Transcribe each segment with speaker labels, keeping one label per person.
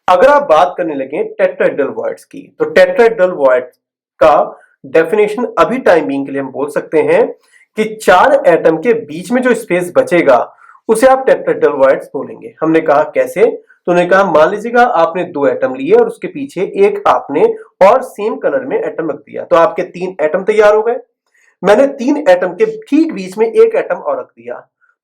Speaker 1: अगर आप बात करने लगे टेट्राहेड्रल वॉइड्स की, तो टेट्राहेड्रल वॉइड का डेफिनेशन अभी टाइम बीइंग के लिए हम बोल सकते हैं कि 4 एटम के बीच में जो स्पेस बचेगा उसे आप टेट्राहेड्रल वॉइड्स बोलेंगे। हमने कहा कैसे, तो उन्होंने कहा मान लीजिएगा आपने 2 एटम लिए और उसके पीछे एक आपने और सेम कलर में एटम रख दिया, तो आपके 3 एटम तैयार हो गए। मैंने 3 एटम के ठीक बीच में एक एटम और रख दिया,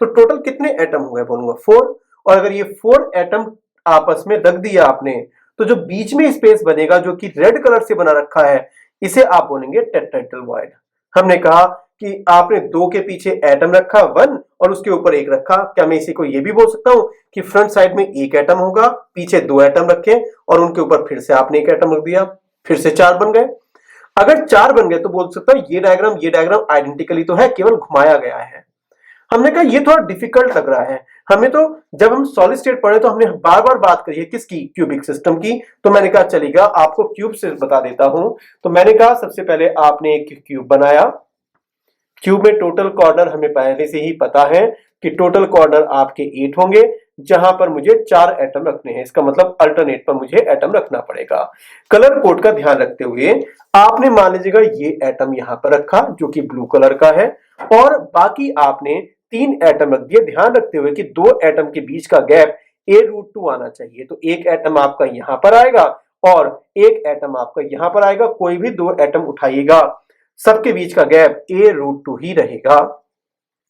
Speaker 1: तो टोटल कितने एटम हुए बोलूंगा 4। और अगर ये 4 एटम आपस में रख दिया आपने, तो जो बीच में स्पेस बनेगा जो कि रेड कलर से बना रखा है, इसे आप बोलेंगे टेट्राहेड्रल वॉइड। हमने कहा कि आपने 2 के पीछे एटम रखा 1 और उसके ऊपर एक रखा, क्या मैं इसी को ये भी बोल सकता हूं कि फ्रंट साइड में एक एटम होगा, पीछे 2 एटम रखे और उनके ऊपर फिर से आपने एक एटम रख दिया, फिर से 4 बन गए। अगर 4 बन गए तो बोल सकता हूं ये डायग्राम आइडेंटिकली तो है, केवल घुमाया गया है। हमने कहा ये थोड़ा डिफिकल्ट लग रहा है हमें, तो जब हम सॉलिड स्टेट पढ़े तो हमने बार बार बात करी है किसकी, क्यूबिक सिस्टम की। तो मैंने कहा चलेगा आपको क्यूब से बता देता हूं। तो मैंने कहा सबसे पहले आपने एक क्यूब बनाया, क्यूब में टोटल कॉर्नर हमें पहले से ही पता है कि टोटल कॉर्नर आपके 8 होंगे, जहां पर मुझे 4 एटम रखने हैं, इसका मतलब अल्टरनेट पर मुझे एटम रखना पड़ेगा। कलर कोड का ध्यान रखते हुए आपने मान लीजिएगा ये एटम यहां पर रखा जो कि ब्लू कलर का है, और बाकी आपने 3 एटम रख दिए, ध्यान रखते हुए कि 2 एटम के बीच का गैप a√2 आना चाहिए। तो एक एटम आपका यहां पर आएगा और एक एटम आपका यहां पर आएगा, कोई भी 2 एटम उठाइएगा, सबके बीच का गैप a√2 ही रहेगा।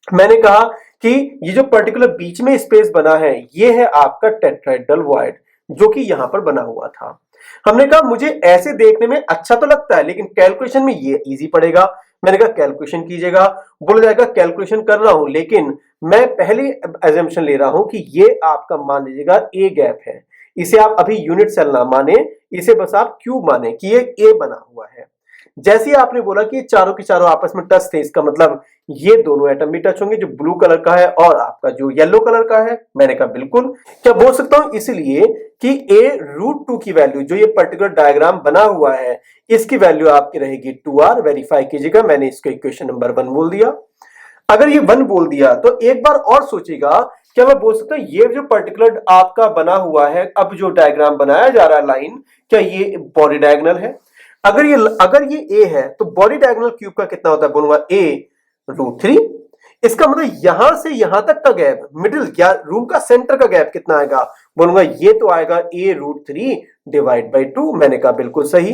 Speaker 1: मैंने कहा कि ये जो पर्टिकुलर बीच में स्पेस बना है ये है आपका टेट्राहेड्रल वॉइड जो कि यहां पर बना हुआ था। हमने कहा मुझे ऐसे देखने में अच्छा तो लगता है लेकिन कैलकुलेशन में ये इजी पड़ेगा। मैंने कहा कैलकुलेशन कीजिएगा, बोला जाएगा कैलकुलेशन कर रहा हूं, लेकिन मैं पहले एजम्पशन ले रहा हूं कि ये आपका मान लीजिएगा ए गैप है, इसे आप अभी यूनिट सेल ना माने, इसे बस आप क्यूब माने कि ये ए बना हुआ है। जैसे ही आपने बोला कि चारों के चारों आपस में टच थे, इसका मतलब ये दोनों एटम भी टच होंगे, जो ब्लू कलर का है और आपका जो येलो कलर का है। मैंने कहा बिल्कुल, क्या बोल सकता हूं इसलिए कि a√2 की वैल्यू जो ये पर्टिकुलर डायग्राम बना हुआ है इसकी वैल्यू आपकी रहेगी 2r। वेरीफाई कीजिएगा, मैंने इसको इक्वेशन नंबर 1 बोल दिया। अगर ये 1 बोल दिया तो एक बार और सोचिएगा, क्या मैं बोल सकता हूं ये जो पर्टिकुलर आपका बना हुआ है, अब जो डायग्राम बनाया जा रहा है लाइन, क्या ये बॉडी डायगोनल है? अगर ये ए है तो बॉडी डायगोनल क्यूब का कितना होता है, बोलूंगा a√3। इसका मतलब यहां से यहां तक का गैप, मिडिल या रूम का सेंटर का गैप कितना आएगा, बोलूंगा ये तो आएगा a√3 डिवाइड बाई 2। मैंने कहा बिल्कुल सही।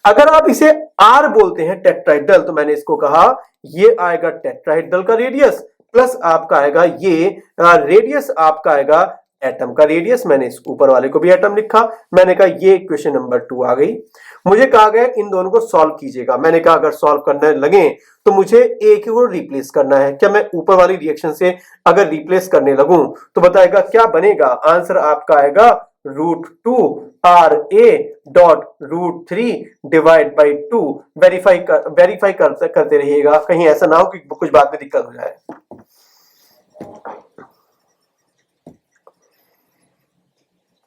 Speaker 1: अगर आप इसे आर बोलते हैं टेट्राहेड्रल, तो मैंने इसको कहा ये आएगा टेट्राहेड्रल का रेडियस प्लस आपका आएगा ये रेडियस आपका आएगा एटम का रेडियस। मैंने इस ऊपर वाले को भी एटम लिखा। मैंने कहा ये इक्वेशन नंबर 2 आ गई। मुझे कहा गया इन दोनों को सॉल्व कीजिएगा। मैंने कहा अगर सॉल्व करने लगे तो मुझे एक को रिप्लेस करना है। क्या मैं ऊपर वाली रिएक्शन से अगर रिप्लेस करने लगूं तो बताएगा क्या बनेगा, आंसर आपका आएगा √2 डिवाइड बाई 2। वेरीफाई करते रहिएगा, कहीं ऐसा ना हो कि कुछ बाद में दिक्कत हो जाए।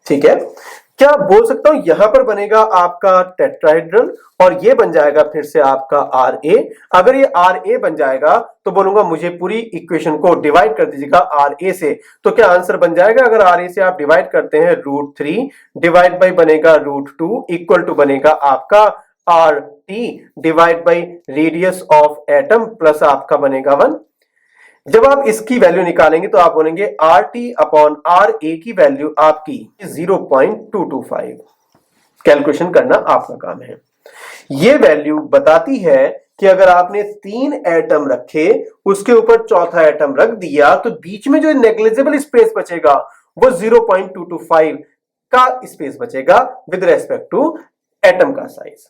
Speaker 1: ठीक है, क्या बोल सकता हूं यहां पर बनेगा आपका टेट्राहेड्रल और ये बन जाएगा फिर से आपका RA। अगर ये RA बन जाएगा तो बोलूंगा मुझे पूरी इक्वेशन को डिवाइड कर दीजिएगा RA से। तो क्या आंसर बन जाएगा, अगर RA से आप डिवाइड करते हैं √3 डिवाइड बाई बनेगा √2 इक्वल टू बनेगा आपका RT divide by radius of atom plus आपका बनेगा 1। जब आप इसकी वैल्यू निकालेंगे तो आप बोलेंगे RT अपॉन RA की वैल्यू आपकी 0.225। कैलकुलेशन करना आपका काम है। ये वैल्यू बताती है कि अगर आपने 3 एटम रखे, उसके ऊपर चौथा एटम रख दिया, तो बीच में जो नेग्लिजिबल स्पेस बचेगा वो 0.225 का स्पेस बचेगा विद रेस्पेक्ट टू एटम का साइज।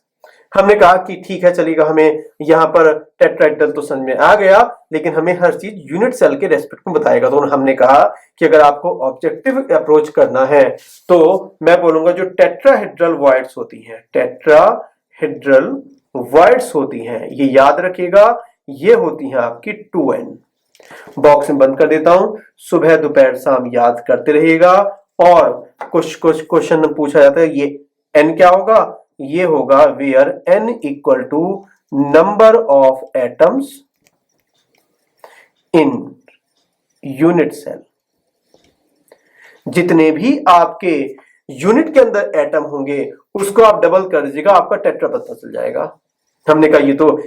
Speaker 1: हमने कहा कि ठीक है चलेगा, हमें यहां पर टेट्राहेड्रल तो समझ में आ गया, लेकिन हमें हर चीज यूनिट सेल के रेस्पेक्ट में बताएगा। तो हमने कहा कि अगर आपको ऑब्जेक्टिव अप्रोच करना है तो मैं बोलूंगा जो टेट्राहेड्रल वॉइड्स होती हैं, टेट्राहेड्रल वॉइड्स होती हैं, ये याद रखिएगा, ये होती हैं आपकी 2n। बॉक्स में बंद कर देता हूं, सुबह दोपहर शाम याद करते रहिएगा। और कुछ क्वेश्चन पूछा जाता है, ये n क्या होगा, ये होगा where n equal to number of atoms in unit cell. जितने भी आपके यूनिट के अंदर एटम होंगे उसको आप डबल कर दीजिएगा, आपका टेट्रा पता चल जाएगा। हमने कहा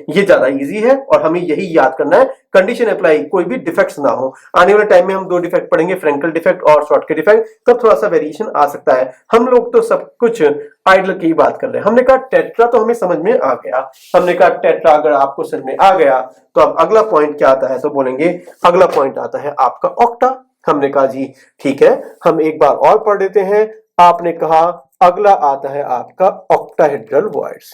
Speaker 1: ये ज्यादा इजी है और हमें यही याद करना है, कंडीशन अप्लाई, कोई भी डिफेक्ट्स ना हो। आने वाले टाइम में हम 2 डिफेक्ट पढ़ेंगे, फ्रेंकल डिफेक्ट और शॉर्टकट डिफेक्ट, तब थोड़ा सा वेरिएशन आ सकता है। हम लोग तो सब कुछ आइडल की बात कर रहे हैं। हमने कहा टेट्रा तो हमें समझ में आ गया। हमने कहा टेट्रा अगर आपको समझ में आ गया तो अब अगला पॉइंट क्या आता है, तो बोलेंगे अगला पॉइंट आता है आपका ऑक्टा। हमने कहा जी ठीक है, हम एक बार और पढ़ लेते हैं। आपने कहा अगला आता है आपका ऑक्टाहेड्रल वॉइड्स।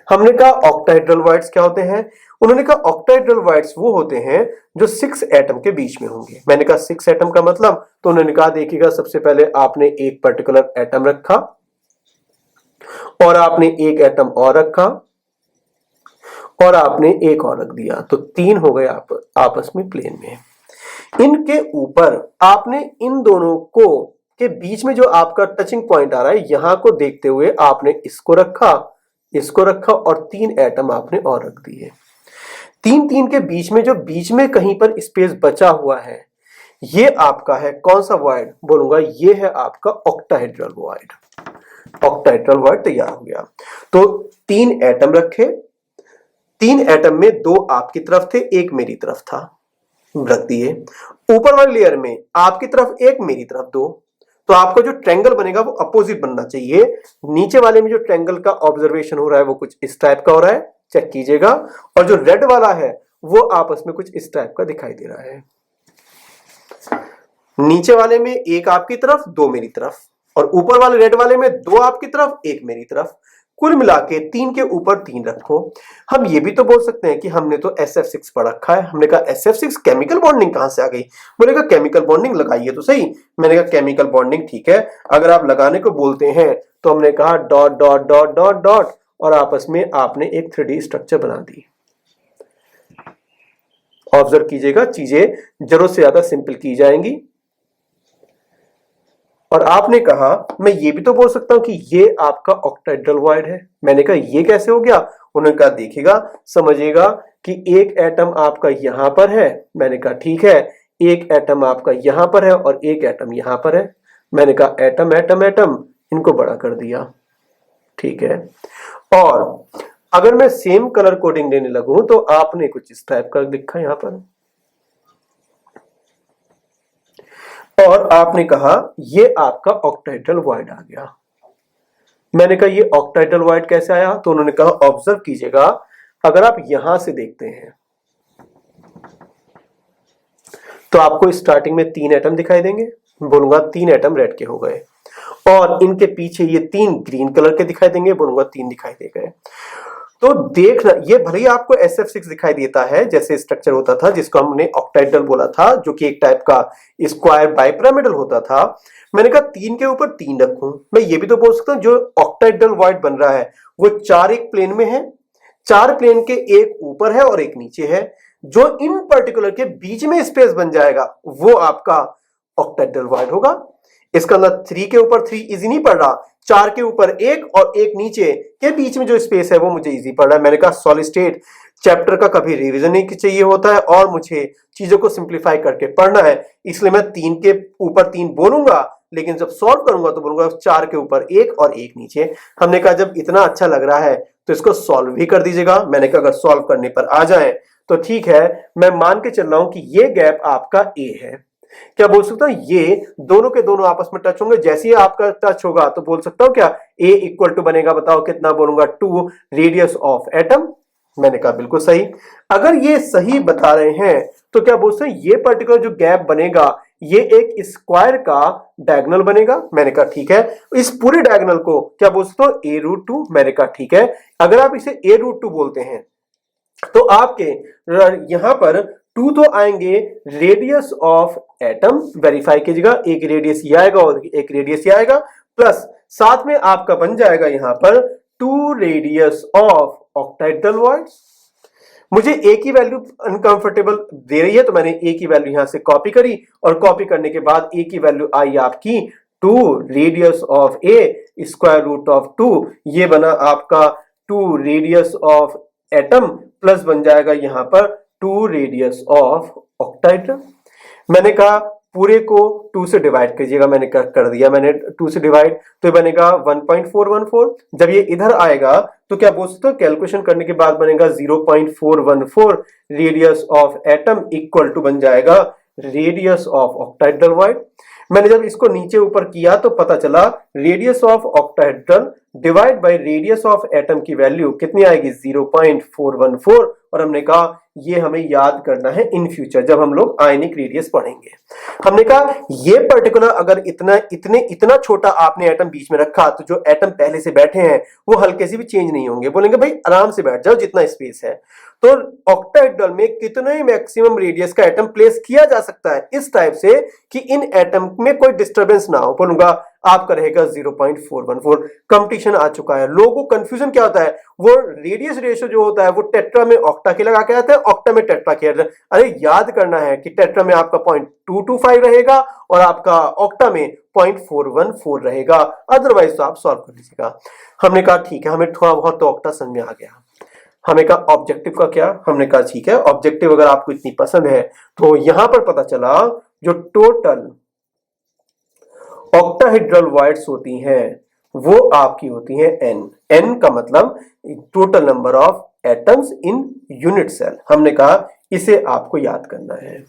Speaker 1: हमने कहा ऑक्टाहेड्रल वॉइड्स क्या होते हैं? उन्होंने कहा ऑक्टाहेड्रल वॉइड्स वो होते हैं जो 6 एटम के बीच में होंगे। मैंने कहा 6 एटम का मतलब, तो उन्होंने कहा देखिएगा, सबसे पहले आपने एक पर्टिकुलर एटम रखा और आपने एक एटम और रखा और आपने एक और रख दिया, तो 3 हो गए आपस में प्लेन में। इनके ऊपर आपने इन दोनों को के बीच में जो आपका टचिंग पॉइंट आ रहा है, यहां को देखते हुए आपने इसको रखा और 3 एटम आपने और रख दिए। 3 के बीच में जो बीच में कहीं पर स्पेस बचा हुआ है, ये आपका है कौन सा वॉइड? बोलूंगा ये है आपका ऑक्टाहेड्रल वॉइड। ऑक्टाहेड्रल वॉइड तैयार हो गया। तो 3 एटम रखे, 3 एटम में 2 आपकी तरफ थे, एक मेरी तरफ था, रख दिए। ऊपर वाली लेयर में आपकी तरफ एक, मेरी तरफ 2, तो आपका जो ट्रायंगल बनेगा वो अपोजिट बनना चाहिए। नीचे वाले में जो ट्रायंगल का ऑब्जर्वेशन हो रहा है वो कुछ इस टाइप का हो रहा है, चेक कीजिएगा, और जो रेड वाला है वो आपस में कुछ इस टाइप का दिखाई दे रहा है। नीचे वाले में एक आपकी तरफ, 2 मेरी तरफ, और ऊपर वाले रेड वाले में 2 आपकी तरफ, 1 मेरी तरफ, कुल मिला के 3 के ऊपर 3 रखो। हम ये भी तो बोल सकते हैं कि हमने तो SF6 पढ़ रखा है। हमने कहा SF6 केमिकल बॉन्डिंग कहां से आ गई? बोलेगा केमिकल बॉन्डिंग लगाइए तो सही। मैंने कहा केमिकल बॉन्डिंग ठीक है, अगर आप लगाने को बोलते हैं तो हमने कहा dot dot dot dot dot, और आपस में आपने एक 3D स्ट्रक्चर बना दी। ऑब्जर्व कीजिएगा, चीजें जरूरत से ज्यादा सिंपल की जाएंगी। और आपने कहा मैं ये भी तो बोल सकता हूं कि ये आपका ऑक्टाहेड्रल वॉइड है। मैंने कहा ये कैसे हो गया? उन्होंने कहा देखिएगा, समझिएगा कि एक एटम आपका यहां पर है। मैंने कहा ठीक है, एक एटम आपका यहां पर है और एक एटम यहां पर है। मैंने कहा एटम एटम एटम, इनको बड़ा कर दिया, ठीक है। और अगर मैं सेम कलर कोडिंग देने लगूं तो आपने कुछ इस टाइप का लिखा यहां पर, और आपने कहा ये आपका ऑक्टाहेड्रल वॉइड आ गया। मैंने कहा ये ऑक्टाहेड्रल वॉइड कैसे आया? तो उन्होंने कहा ऑब्जर्व कीजिएगा, अगर आप यहां से देखते हैं तो आपको स्टार्टिंग में 3 एटम दिखाई देंगे। बोलूंगा 3 एटम रेड के हो गए, और इनके पीछे ये 3 ग्रीन कलर के दिखाई देंगे। बोलूंगा 3 दिखाई दे गए। तो देखना, ये भले ही आपको SF6 दिखाई देता है, जैसे स्ट्रक्चर होता था जिसको हमने ऑक्टाहेड्रल बोला था, जो कि एक टाइप का स्क्वायर बाइपिरामिडल होता था। मैंने कहा 3 के ऊपर 3 रखूं। मैं ये भी तो बोल सकता हूं जो ऑक्टाहेड्रल वॉइड बन रहा है वो 4 एक प्लेन में है, 4 प्लेन के एक ऊपर है और एक नीचे है। जो इन पर्टिकुलर के बीच में स्पेस बन जाएगा वो आपका ऑक्टाहेड्रल वॉइड होगा। इसका मतलब 3 के ऊपर 3 इजी नहीं पड़ रहा, 4 के ऊपर 1 और 1 नीचे के बीच में जो स्पेस है वो मुझे इजी पड़ रहा है। मैंने कहा सॉलिड स्टेट चैप्टर का कभी रिवीजन नहीं चाहिए होता है, और मुझे चीजों को सिंप्लीफाई करके पढ़ना है, इसलिए मैं 3 के ऊपर 3 बोलूंगा, लेकिन जब सॉल्व करूंगा तो बोलूंगा 4 के ऊपर 1 और 1 नीचे। हमने कहा जब इतना अच्छा लग रहा है तो इसको सॉल्व भी कर दीजिएगा। मैंने कहा अगर सॉल्व करने पर आ जाए तो ठीक है, मैं मान के चल रहा हूं कि ये गैप आपका ए है। क्या बोल सकता हूं? ये दोनों के दोनों आपस में टच होंगे। जैसे ही आपका टच होगा तो बोल सकता हूं क्या ए इक्वल टू बनेगा? बताओ कितना? बोलूंगा 2 रेडियस ऑफ एटम। मैंने कहा बिल्कुल सही। अगर ये सही बता रहे हैं तो क्या बोल सकते हैं ये पर्टिकुलर जो गैप बनेगा ये एक स्क्वायर का डायगोनल बनेगा। मैंने कहा ठीक है। इस पूरे डायगोनल को क्या बोल सकते हो? a√2। मैंने कहा ठीक है। अगर आप इसे a√2 बोलते हैं तो आपके यहां पर 2 तो आएंगे रेडियस ऑफ एटम, वेरीफाई कीजिएगा, एक रेडियस ये आएगा और एक रेडियस ये आएगा, प्लस साथ में आपका बन जाएगा यहां पर 2 रेडियस ऑफ ऑक्टाहेड्रल वॉइड्स। मुझे ए की वैल्यू अनकंफर्टेबल दे रही है तो मैंने ए की वैल्यू यहां से कॉपी करी, और कॉपी करने के बाद ए की वैल्यू आई आपकी 2 radius of a square root of 2, ये बना आपका 2 रेडियस ऑफ एटम, प्लस बन जाएगा यहां पर 2 रेडियस ऑफ ऑक्टाहेड्रल। मैंने कहा पूरे को 2 से डिवाइड कीजिएगा, मैंने कर दिया मैंने 2 से डिवाइड, तो ये बनेगा 1.414। जब ये इधर आएगा तो क्या बोल सकते हो, कैलकुलेशन करने के बाद बनेगा 0.414 radius of atom equal to बन जाएगा रेडियस ऑफ ऑक्टाहेड्रल वॉइड। मैंने जब इसको नीचे ऊपर किया तो पता चला radius of octahedral divide by radius of atom की वैल्यू कितनी आएगी, 0.414। और हमने कहा ये हमें याद करना है इन फ्यूचर जब हम लोग आयनिक रेडियस पढ़ेंगे। हमने कहा ये पर्टिकुलर अगर इतना छोटा आपने एटम बीच में रखा तो जो एटम पहले से बैठे हैं वो हल्के से भी चेंज नहीं होंगे, बोलेंगे भाई आराम से बैठ जाओ जितना स्पेस है। तो ऑक्टाहेड्रल में कितने मैक्सिमम रेडियस का एटम प्लेस किया जा सकता है इस टाइप से कि इन एटम में कोई डिस्टरबेंस ना हो, बोलूंगा आपका रहेगा 0.414। कंपटीशन आ चुका है, लोगों को कंफ्यूजन क्या होता है, वो रेडियस रेशियो जो होता है वो टेट्रा में ऑक्टा के लगा के आता है, ऑक्टा में टेट्रा के आता है। अरे याद करना है कि टेट्रा में आपका 0.225 रहेगा और आपका ऑक्टा में 0.414 रहेगा, अदरवाइज तो आप सॉल्व कर लीजिएगा। हमने कहा ठीक है, हमें थोड़ा बहुत तो ऑक्टा समझ में आ गया। हमें कहा ऑब्जेक्टिव का क्या, हमने कहा ठीक है ऑब्जेक्टिव अगर आपको इतनी पसंद है तो यहां पर पता चला जो टोटल ऑक्टाहेड्रल वॉइड्स होती हैं वो आपकी होती हैं n का मतलब total number of atoms in unit cell. हमने कहा इसे आपको याद करना है,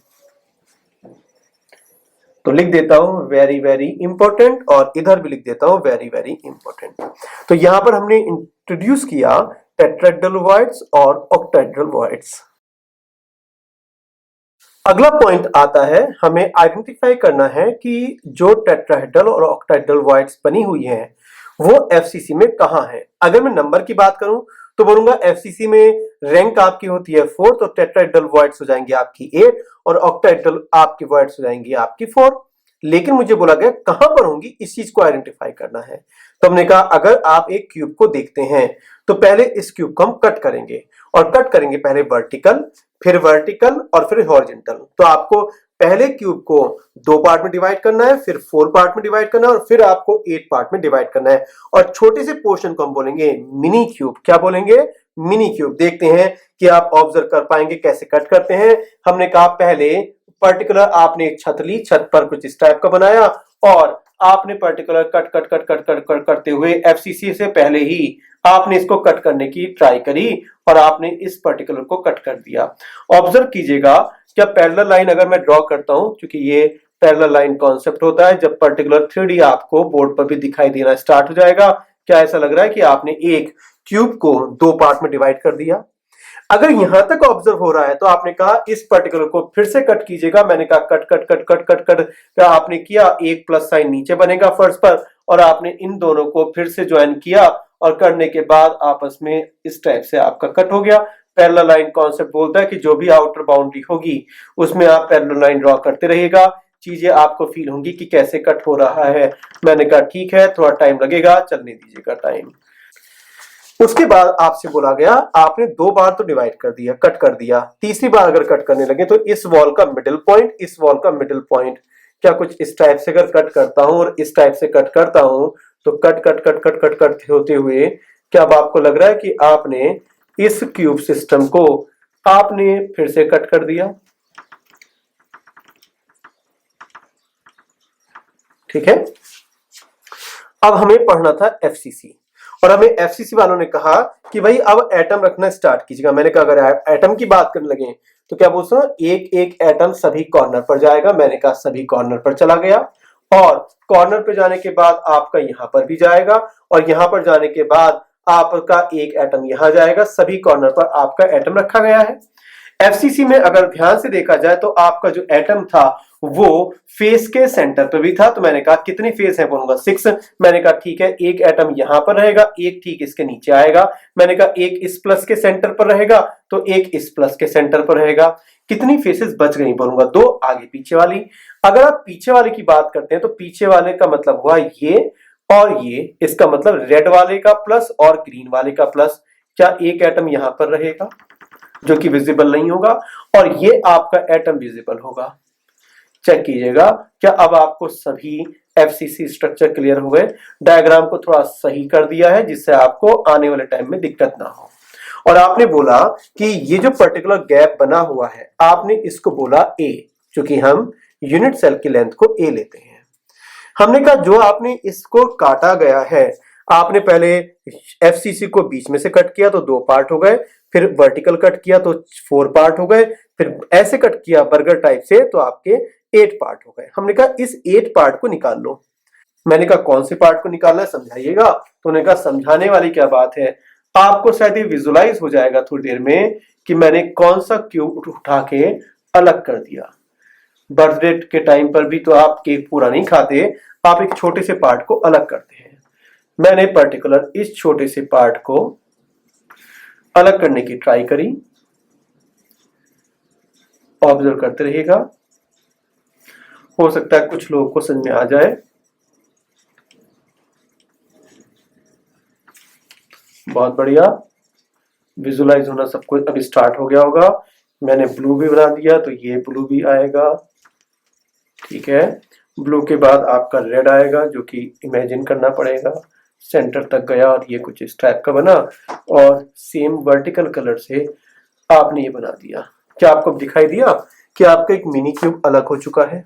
Speaker 1: तो लिख देता हूं वेरी वेरी इंपॉर्टेंट और इधर भी लिख देता हूं वेरी वेरी इंपॉर्टेंट। तो यहां पर हमने इंट्रोड्यूस किया टेट्राहेड्रल वॉइड्स और ऑक्टाहेड्रल वॉइड्स। अगला पॉइंट आता है, हमें आइडेंटिफाई करना है कि जो टेट्राहेड्रल और ऑक्टाहेड्रल वॉइड्स बनी हुई हैं वो एफसीसी में कहां है। अगर मैं नंबर की बात करूं तो बोलूंगा एफसीसी में रैंक आपकी होती है 4, तो टेट्राहेड्रल वॉइड्स हो जाएंगी आपकी 8 और ऑक्टाहेड्रल आपकी वॉइड्स हो जाएंगी आपकी 4। लेकिन मुझे बोला गया कहां पर होंगी, इस चीज को आइडेंटिफाई करना है। तो हमने कहा अगर आप एक क्यूब को देखते हैं तो पहले इस क्यूब को हम कट करेंगे और कट करेंगे पहले वर्टिकल, फिर वर्टिकल और फिर हॉरिजॉन्टल। तो आपको पहले क्यूब को 2 पार्ट में डिवाइड करना है, फिर 4 पार्ट में डिवाइड करना है और फिर आपको 8 पार्ट में डिवाइड करना है। और छोटे से पोर्शन को हम बोलेंगे मिनी क्यूब। क्या बोलेंगे, मिनी क्यूब। देखते हैं कि आप ऑब्जर्व कर पाएंगे कैसे कट करते हैं। हमने कहा पहले पर्टिकुलर आपने एक छत ली, छत पर कुछ इस टाइप का बनाया और आपने particular cut cut cut cut cut cut करते हुए एफसीसी से पहले ही आपने इसको कट करने की ट्राई करी और आपने इस पर्टिकुलर को कट कर दिया। ऑब्जर्व कीजिएगा क्या पैरेलल लाइन अगर मैं ड्रॉ करता हूं, क्योंकि ये पैरेलल लाइन कॉन्सेप्ट होता है, जब पर्टिकुलर 3D आपको बोर्ड पर भी दिखाई देना स्टार्ट हो जाएगा। क्या ऐसा लग रहा है कि आपने एक क्यूब को 2 पार्ट में डिवाइड कर दिया। अगर यहां तक ऑब्जर्व हो रहा है तो आपने कहा इस पर्टिकुलर को फिर से कट कीजिएगा। मैंने कहा cut cut cut cut cut cut cut आपने किया, एक प्लस साइन नीचे बनेगा फर्श पर और आपने इन दोनों को फिर से ज्वाइन किया और करने के बाद आपस में इस टाइप से आपका कट हो गया। पैरेलल लाइन कॉन्सेप्ट बोलता है कि जो भी आउटर बाउंड्री होगी उसमें आप पैरेलल लाइन ड्रॉ करते रहिएगा, चीजें आपको फील होंगी कि कैसे कट हो रहा है। मैंने कहा ठीक है, थोड़ा टाइम लगेगा, चलने दीजिएगा टाइम। उसके बाद आपसे बोला गया आपने 2 बार तो डिवाइड कर दिया, कट कर दिया, तीसरी बार अगर कट करने लगे तो इस वॉल का मिडिल पॉइंट, इस वॉल का मिडिल पॉइंट, क्या कुछ इस टाइप से अगर कट करता हूं और इस टाइप से कट करता हूं तो cut cut cut cut cut cut होते हुए क्या अब आपको लग रहा है कि आपने इस क्यूब सिस्टम को आपने फिर से कट कर दिया। ठीक है, अब हमें पढ़ना था एफसीसी और हमें एफसीसी वालों ने कहा कि भाई अब एटम रखना स्टार्ट कीजिएगा। मैंने कहा अगर एटम की बात करने लगे तो क्या बोलते हैं, एक एक एटम सभी कॉर्नर पर जाएगा। मैंने कहा सभी कॉर्नर पर चला गया और कॉर्नर पर जाने के बाद आपका यहां पर भी जाएगा और यहां पर जाने के बाद आपका एक एटम यहां जाएगा। सभी कॉर्नर पर आपका एटम रखा गया है। एफसीसी में अगर ध्यान से देखा जाए तो आपका जो एटम था वो फेस के सेंटर पर भी था। तो मैंने कहा कितनी फेस है, बोलूंगा 6। मैंने कहा ठीक है, एक एटम यहां पर रहेगा, एक ठीक इसके नीचे आएगा। मैंने कहा एक इस प्लस के सेंटर पर रहेगा तो एक इस प्लस के सेंटर पर रहेगा। कितनी फेसेस बच गई, बोलूंगा 2, आगे पीछे वाली। अगर आप पीछे वाले की बात करते हैं तो पीछे वाले का मतलब हुआ ये और ये, इसका मतलब रेड वाले का प्लस और ग्रीन वाले का प्लस। क्या एक एटम यहां पर रहेगा जो कि विजिबल नहीं होगा और ये आपका एटम विजिबल होगा। चेक कीजिएगा क्या अब आपको सभी एफसीसी स्ट्रक्चर क्लियर हो गए। डायग्राम को थोड़ा सही कर दिया है जिससे आपको आने वाले टाइम में दिक्कत ना हो। और आपने बोला कि ये जो पर्टिकुलर गैप बना हुआ है आपने इसको बोला ए, क्योंकि हम यूनिट सेल की लेंथ को ए लेते हैं। हमने कहा जो आपने इसको काटा गया है, आपने पहले एफसीसी को बीच में से कट किया तो 2 पार्ट हो गए, फिर वर्टिकल कट किया तो 4 पार्ट हो गए, फिर ऐसे कट किया बर्गर टाइप से तो आपके 8 पार्ट हो गए। हमने कहा इस 8 पार्ट को निकाल लो। मैंने कहा कौन से पार्ट को निकालना है समझाइएगा। तो उन्होंने कहा समझाने वाली क्या बात है, आपको शायद ये विजुलाइज हो जाएगा थोड़ी देर में कि मैंने कौन सा क्यूब उठा के अलग कर दिया। बर्थडे के टाइम पर भी तो आप केक पूरा नहीं खाते, आप एक छोटे से पार्ट को अलग करते हैं। मैंने पर्टिकुलर इस छोटे से पार्ट को अलग करने की ट्राई करी। ऑब्जर्व करते रहिएगा, हो सकता है कुछ लोगों को समझ में आ जाए। बहुत बढ़िया, विजुलाइज होना सबको अब स्टार्ट हो गया होगा। मैंने ब्लू भी बना दिया तो ये ब्लू भी आएगा, ठीक है। ब्लू के बाद आपका रेड आएगा जो कि इमेजिन करना पड़ेगा, सेंटर तक गया और ये कुछ इस टाइप का बना, और सेम वर्टिकल कलर से आपने ये बना दिया। क्या आपको दिखाई दिया कि आपका एक मिनी क्यूब अलग हो चुका है?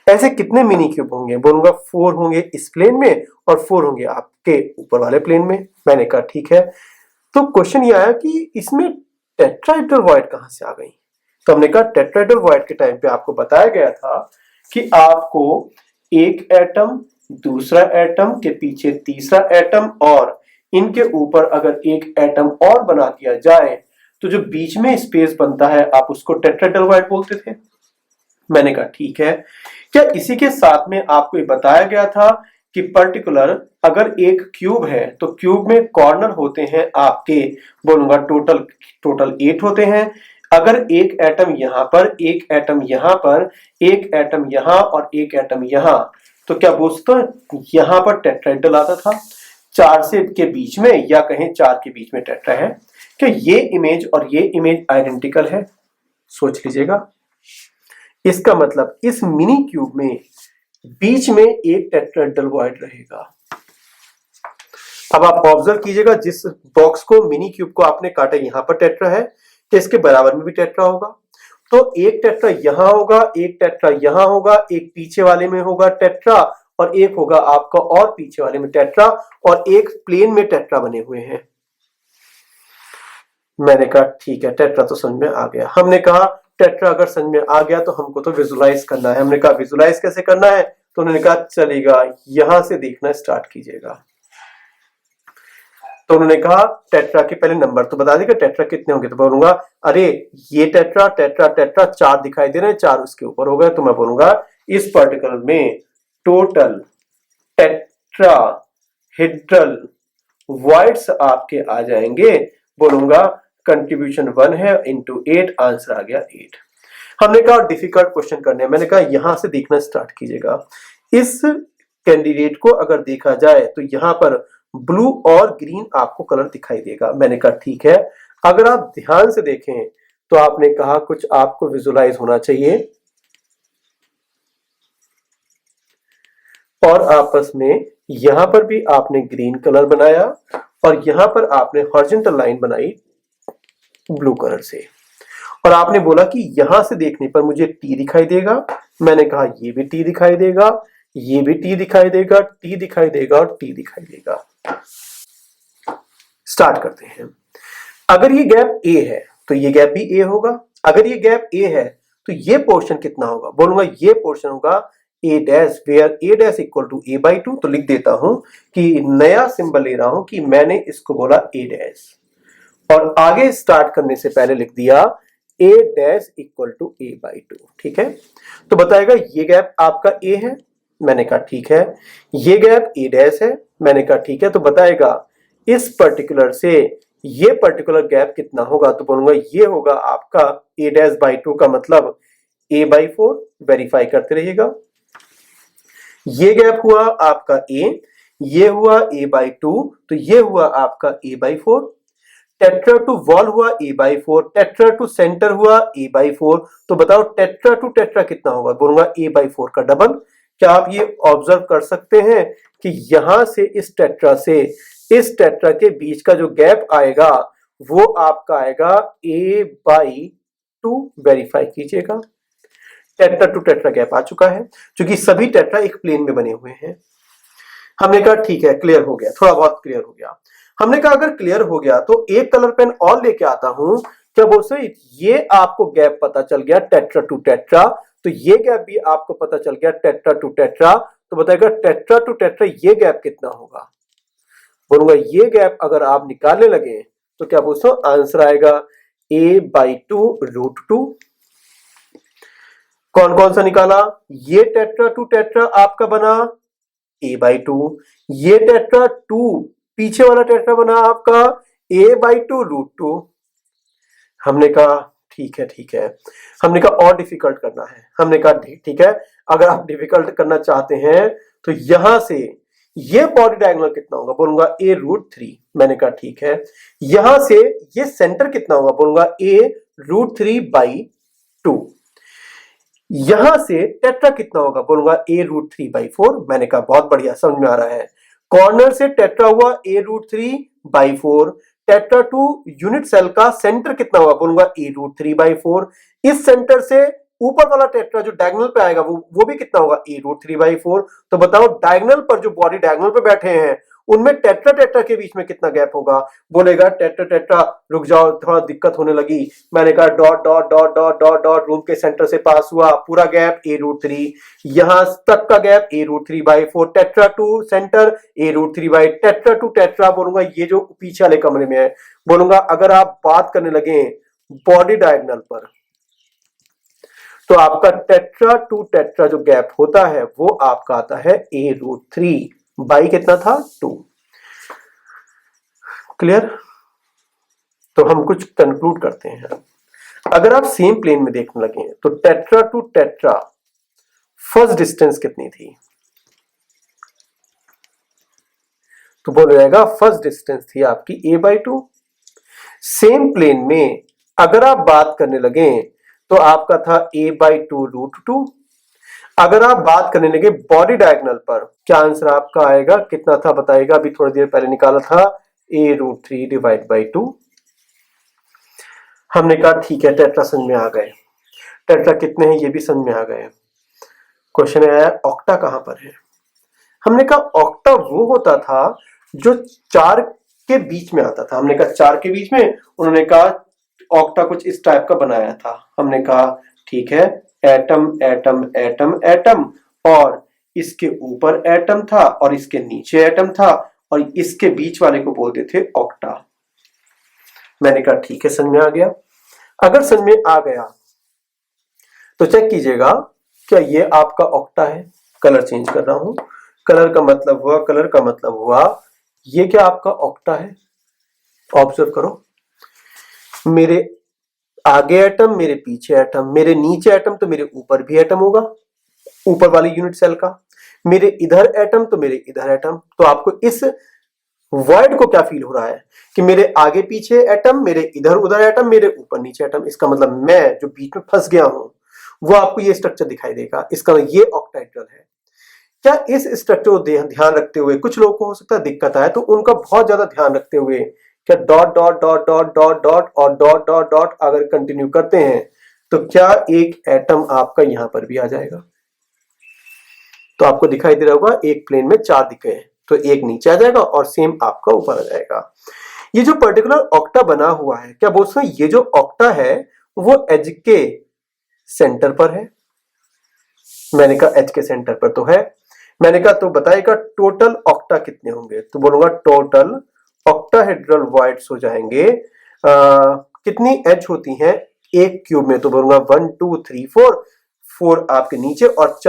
Speaker 1: ऐसे कितने मिनी क्यूब होंगे? बोलूंगा 4 होंगे इस प्लेन में और 4 होंगे आपके ऊपर वाले प्लेन में। मैंने कहा ठीक है। तो क्वेश्चन ये आया कि इसमें टेट्राहेड्रल वॉइड कहां से आ गई? तो हमने कहा टेट्राहेड्रल वॉइड के टाइम पे आपको बताया गया था कि आपको एक एटम, दूसरा एटम के पीछे तीसरा एटम और इनके ऊपर अगर एक एटम और बना दिया जाए तो जो बीच में स्पेस बनता है आप उसको टेट्राहेड्रल वॉइड बोलते थे। मैंने कहा ठीक है। क्या इसी के साथ में आपको ये बताया गया था कि पर्टिकुलर अगर एक क्यूब है तो क्यूब में कॉर्नर होते हैं आपके, बोलूंगा टोटल 8 होते हैं। अगर एक एटम यहां पर, एक एटम यहां पर, एक एटम यहां और एक एटम यहां, तो क्या दोस्तों यहां पर टेट्राहेड्रल आता था 4 से के बीच में, या कहें 4 के बीच में टेट्रा है। क्या ये इमेज और ये इमेज आइडेंटिकल है? सोच लीजिएगा। इसका मतलब इस मिनी क्यूब में बीच में एक टेट्राहेड्रल वॉइड रहेगा। अब आप ऑब्जर्व कीजिएगा, जिस बॉक्स को मिनी क्यूब को आपने काटा यहां पर टेट्रा है, तो इसके बराबर में भी टेट्रा होगा। तो एक टेट्रा यहां होगा, एक टेट्रा यहां होगा, एक पीछे वाले में होगा टेट्रा और एक होगा आपका और पीछे वाले में टेट्रा, और एक प्लेन में टेट्रा बने हुए हैं। मैंने कहा ठीक है, टेट्रा तो समझ में आ गया। हमने कहा टेट्रा अगर समझ में आ गया तो हमको तो विजुलाइज करना है। हमने कहा विजुलाइज कैसे करना है? तो उन्होंने कहा चलेगा, यहां से देखना स्टार्ट कीजिएगा। तो उन्होंने कहा टेट्रा के पहले नंबर तो बता देगा, टेट्रा कितने होंगे। तो बोलूंगा अरे ये टेट्रा टेट्रा टेट्रा 4 दिखाई दे रहे हैं, 4 उसके ऊपर हो गए। तो मैं बोलूंगा इस पर्टिकुलर में टोटल टेट्राहेड्रल वॉइड्स आपके आ जाएंगे, बोलूंगा कंट्रीब्यूशन 1 है इंटू 8, आंसर आ गया 8। हमने कहा डिफिकल्ट क्वेश्चन करने हैं। मैंने कहा यहां से देखना स्टार्ट कीजिएगा। इस कैंडिडेट को अगर देखा जाए तो यहां पर ब्लू और ग्रीन आपको कलर दिखाई देगा। मैंने कहा ठीक है। अगर आप ध्यान से देखें तो आपने कहा कुछ आपको विजुलाइज होना चाहिए, और आपस में यहां पर भी आपने ग्रीन कलर बनाया और यहां पर आपने हॉरिजॉन्टल लाइन बनाई ब्लू कलर से, और आपने बोला कि यहां से देखने पर मुझे टी दिखाई देगा। मैंने कहा ये भी टी दिखाई देगा, ये भी टी दिखाई देगा, टी दिखाई देगा और टी दिखाई देगा। स्टार्ट करते हैं। अगर ये गैप ए है तो ये गैप भी ए होगा। अगर ये गैप ए है तो ये पोर्शन कितना होगा? बोलूंगा ये पोर्शन होगा A dash, where A dash equal to A by 2। तो लिख देता हूं कि नया सिंबल ले रहा हूं कि मैंने इसको बोला ए डैश, और आगे स्टार्ट करने से पहले लिख दिया A dash equal to A by 2। ठीक है। तो बताएगा ये गैप आपका ए है। मैंने कहा ठीक है। ये गैप ए डैश है। मैंने कहा ठीक है। तो बताएगा इस पर्टिकुलर से ये पर्टिकुलर गैप कितना होगा? तो बोलूंगा ये होगा आपका ए डैश बाई 2 का मतलब ए बाई 4। वेरीफाई करते रहिएगा। ये गैप हुआ आपका ए, ये हुआ ए बाई 2, तो ये हुआ आपका ए बाई 4। टेट्रा टू वॉल हुआ ए बाई 4, टेट्रा टू सेंटर हुआ ए बाई 4। तो बताओ टेट्रा टू टेट्रा कितना होगा? बोलूंगा ए बाई 4 का डबल। क्या आप ये ऑब्जर्व कर सकते हैं कि यहां से इस टेट्रा से इस टेट्रा के बीच का जो गैप आएगा वो आपका आएगा ए बाई 2। वेरीफाई कीजिएगा। टेट्रा टू टेट्रा गैप आ चुका है, क्योंकि सभी टेट्रा एक प्लेन में बने हुए हैं। हमने कहा ठीक है, क्लियर हो गया, थोड़ा बहुत क्लियर हो गया। हमने कहा अगर क्लियर हो गया तो एक कलर पेन और लेके आता हूं। क्या बोलते हैं, ये आपको गैप पता चल गया टेट्रा टू टेट्रा, तो ये गैप भी आपको पता चल गया टेट्रा टू टेट्रा। तो बताएगा टेट्रा टू टेट्रा ये गैप कितना होगा। बोलूंगा ये गैप अगर आप निकालने लगे तो क्या बोलते हो, आंसर आएगा a/2√2। कौन कौन सा निकाला, ये टेट्रा टू टेट्रा आपका बना a/2, ये टेट्रा टू पीछे वाला टेट्रा बना आपका a/2√2। हमने कहा ठीक है ठीक है, हमने कहा और डिफिकल्ट करना है। हमने कहा ठीक है, अगर आप डिफिकल्ट करना चाहते हैं तो यहां से ये बॉडी डायगोनल कितना होगा, बोलूंगा a√3। मैंने कहा ठीक है, यहां से ये सेंटर कितना होगा, बोलूंगा a√3/2। यहां से टेट्रा कितना होगा, बोलूंगा a√3/4। मैंने कहा बहुत बढ़िया, समझ में आ रहा है। कॉर्नर से टेट्रा हुआ a√3/4। Tetra to unit cell का सेंटर कितना होगा, बोलूंगा a√3/4। इस सेंटर से ऊपर वाला टेट्रा जो डायगोनल पे आएगा वो भी कितना होगा, a√3/4। तो बताओ डायगोनल पर जो बॉडी डायगोनल पे बैठे हैं उनमें टेट्रा टेट्रा के बीच में कितना गैप होगा। बोलेगा टेट्रा टेट्रा रुक जाओ, थोड़ा दिक्कत होने लगी। मैंने कहा dot dot dot dot dot dot, room के सेंटर से पास हुआ पूरा गैप a√3, यहां तक का gap a√3/4, tetra to centre a√3/, tetra to tetra बोलूंगा ये जो पीछे वाले कमरे में है। बोलूंगा अगर आप बात करने लगे बॉडी डायगोनल पर तो आपका टेट्रा टू टेट्रा जो गैप होता है वो आपका आता है a√3 कितना था, 2। क्लियर। तो हम कुछ कंक्लूड करते हैं। अगर आप सेम प्लेन में देखने लगे तो tetra to tetra first distance कितनी थी, तो बोला जाएगा फर्स्ट डिस्टेंस थी आपकी a/2। सेम प्लेन में अगर आप बात करने लगे तो आपका था a/2√2। अगर आप बात करने लगे बॉडी डायगोनल पर, क्या आंसर आपका आएगा, कितना था बताएगा, अभी थोड़ी देर पहले निकाला था a√3/2। हमने कहा ठीक है, टेट्रा समझ में आ गए, टेट्रा कितने हैं ये भी समझ में आ गए। क्वेश्चन आया ऑक्टा कहां पर है। हमने कहा ऑक्टा वो होता था जो 4 के बीच में आता था। हमने कहा 4 के बीच में, उन्होंने कहा ऑक्टा कुछ इस टाइप का बनाया था। हमने कहा ठीक है, एटम एटम एटम एटम, और इसके ऊपर एटम था और इसके नीचे एटम था और इसके बीच वाले को बोलते थे ऑक्टा। मैंने कहा ठीक है, समझ में आ गया। अगर समझ में आ गया तो चेक कीजिएगा क्या ये आपका ऑक्टा है। कलर चेंज कर रहा हूं, कलर का मतलब हुआ ये क्या आपका ऑक्टा है। ऑब्जर्व करो, मेरे आगे एटम, मेरे पीछे एटम, मेरे नीचे एटम तो मेरे ऊपर भी एटम होगा, ऊपर वाली यूनिट सेल का, मेरे इधर एटम तो मेरे इधर एटम। तो आपको इस वर्ड को क्या फील हो रहा है कि मेरे आगे पीछे एटम, मेरे इधर उधर एटम, मेरे ऊपर नीचे एटम। इसका मतलब मैं जो बीच में फंस गया हूं वो आपको ये स्ट्रक्चर दिखाई देगा। इसका ये ऑक्टाहेड्रल है। क्या इस स्ट्रक्चर को ध्यान रखते हुए कुछ लोगों को हो सकता है दिक्कत आए, तो उनका बहुत ज्यादा ध्यान रखते हुए क्या dot dot dot dot dot dot और डॉट डॉट डॉट अगर कंटिन्यू करते हैं तो क्या एक एटम आपका यहां पर भी आ जाएगा। तो आपको दिखाई दे रहा होगा एक प्लेन में 4 दिखे हैं, तो एक नीचे आ जाएगा और सेम आपका ऊपर आ जाएगा। ये जो पर्टिकुलर ऑक्टा बना हुआ है, क्या बोलते हैं ये जो ऑक्टा है वो एज के सेंटर पर है। मैंने कहा एज के सेंटर पर तो है। मैंने कहा तो बताएगा टोटल ऑक्टा कितने होंगे, तो बोलूंगा टोटल ऑक्टाहेड्रल वॉइड्स हो जाएंगे कितनी एज होती हैं एक क्यूब में, तो बोलूंगा 1 2 3 4 आपके नीचे और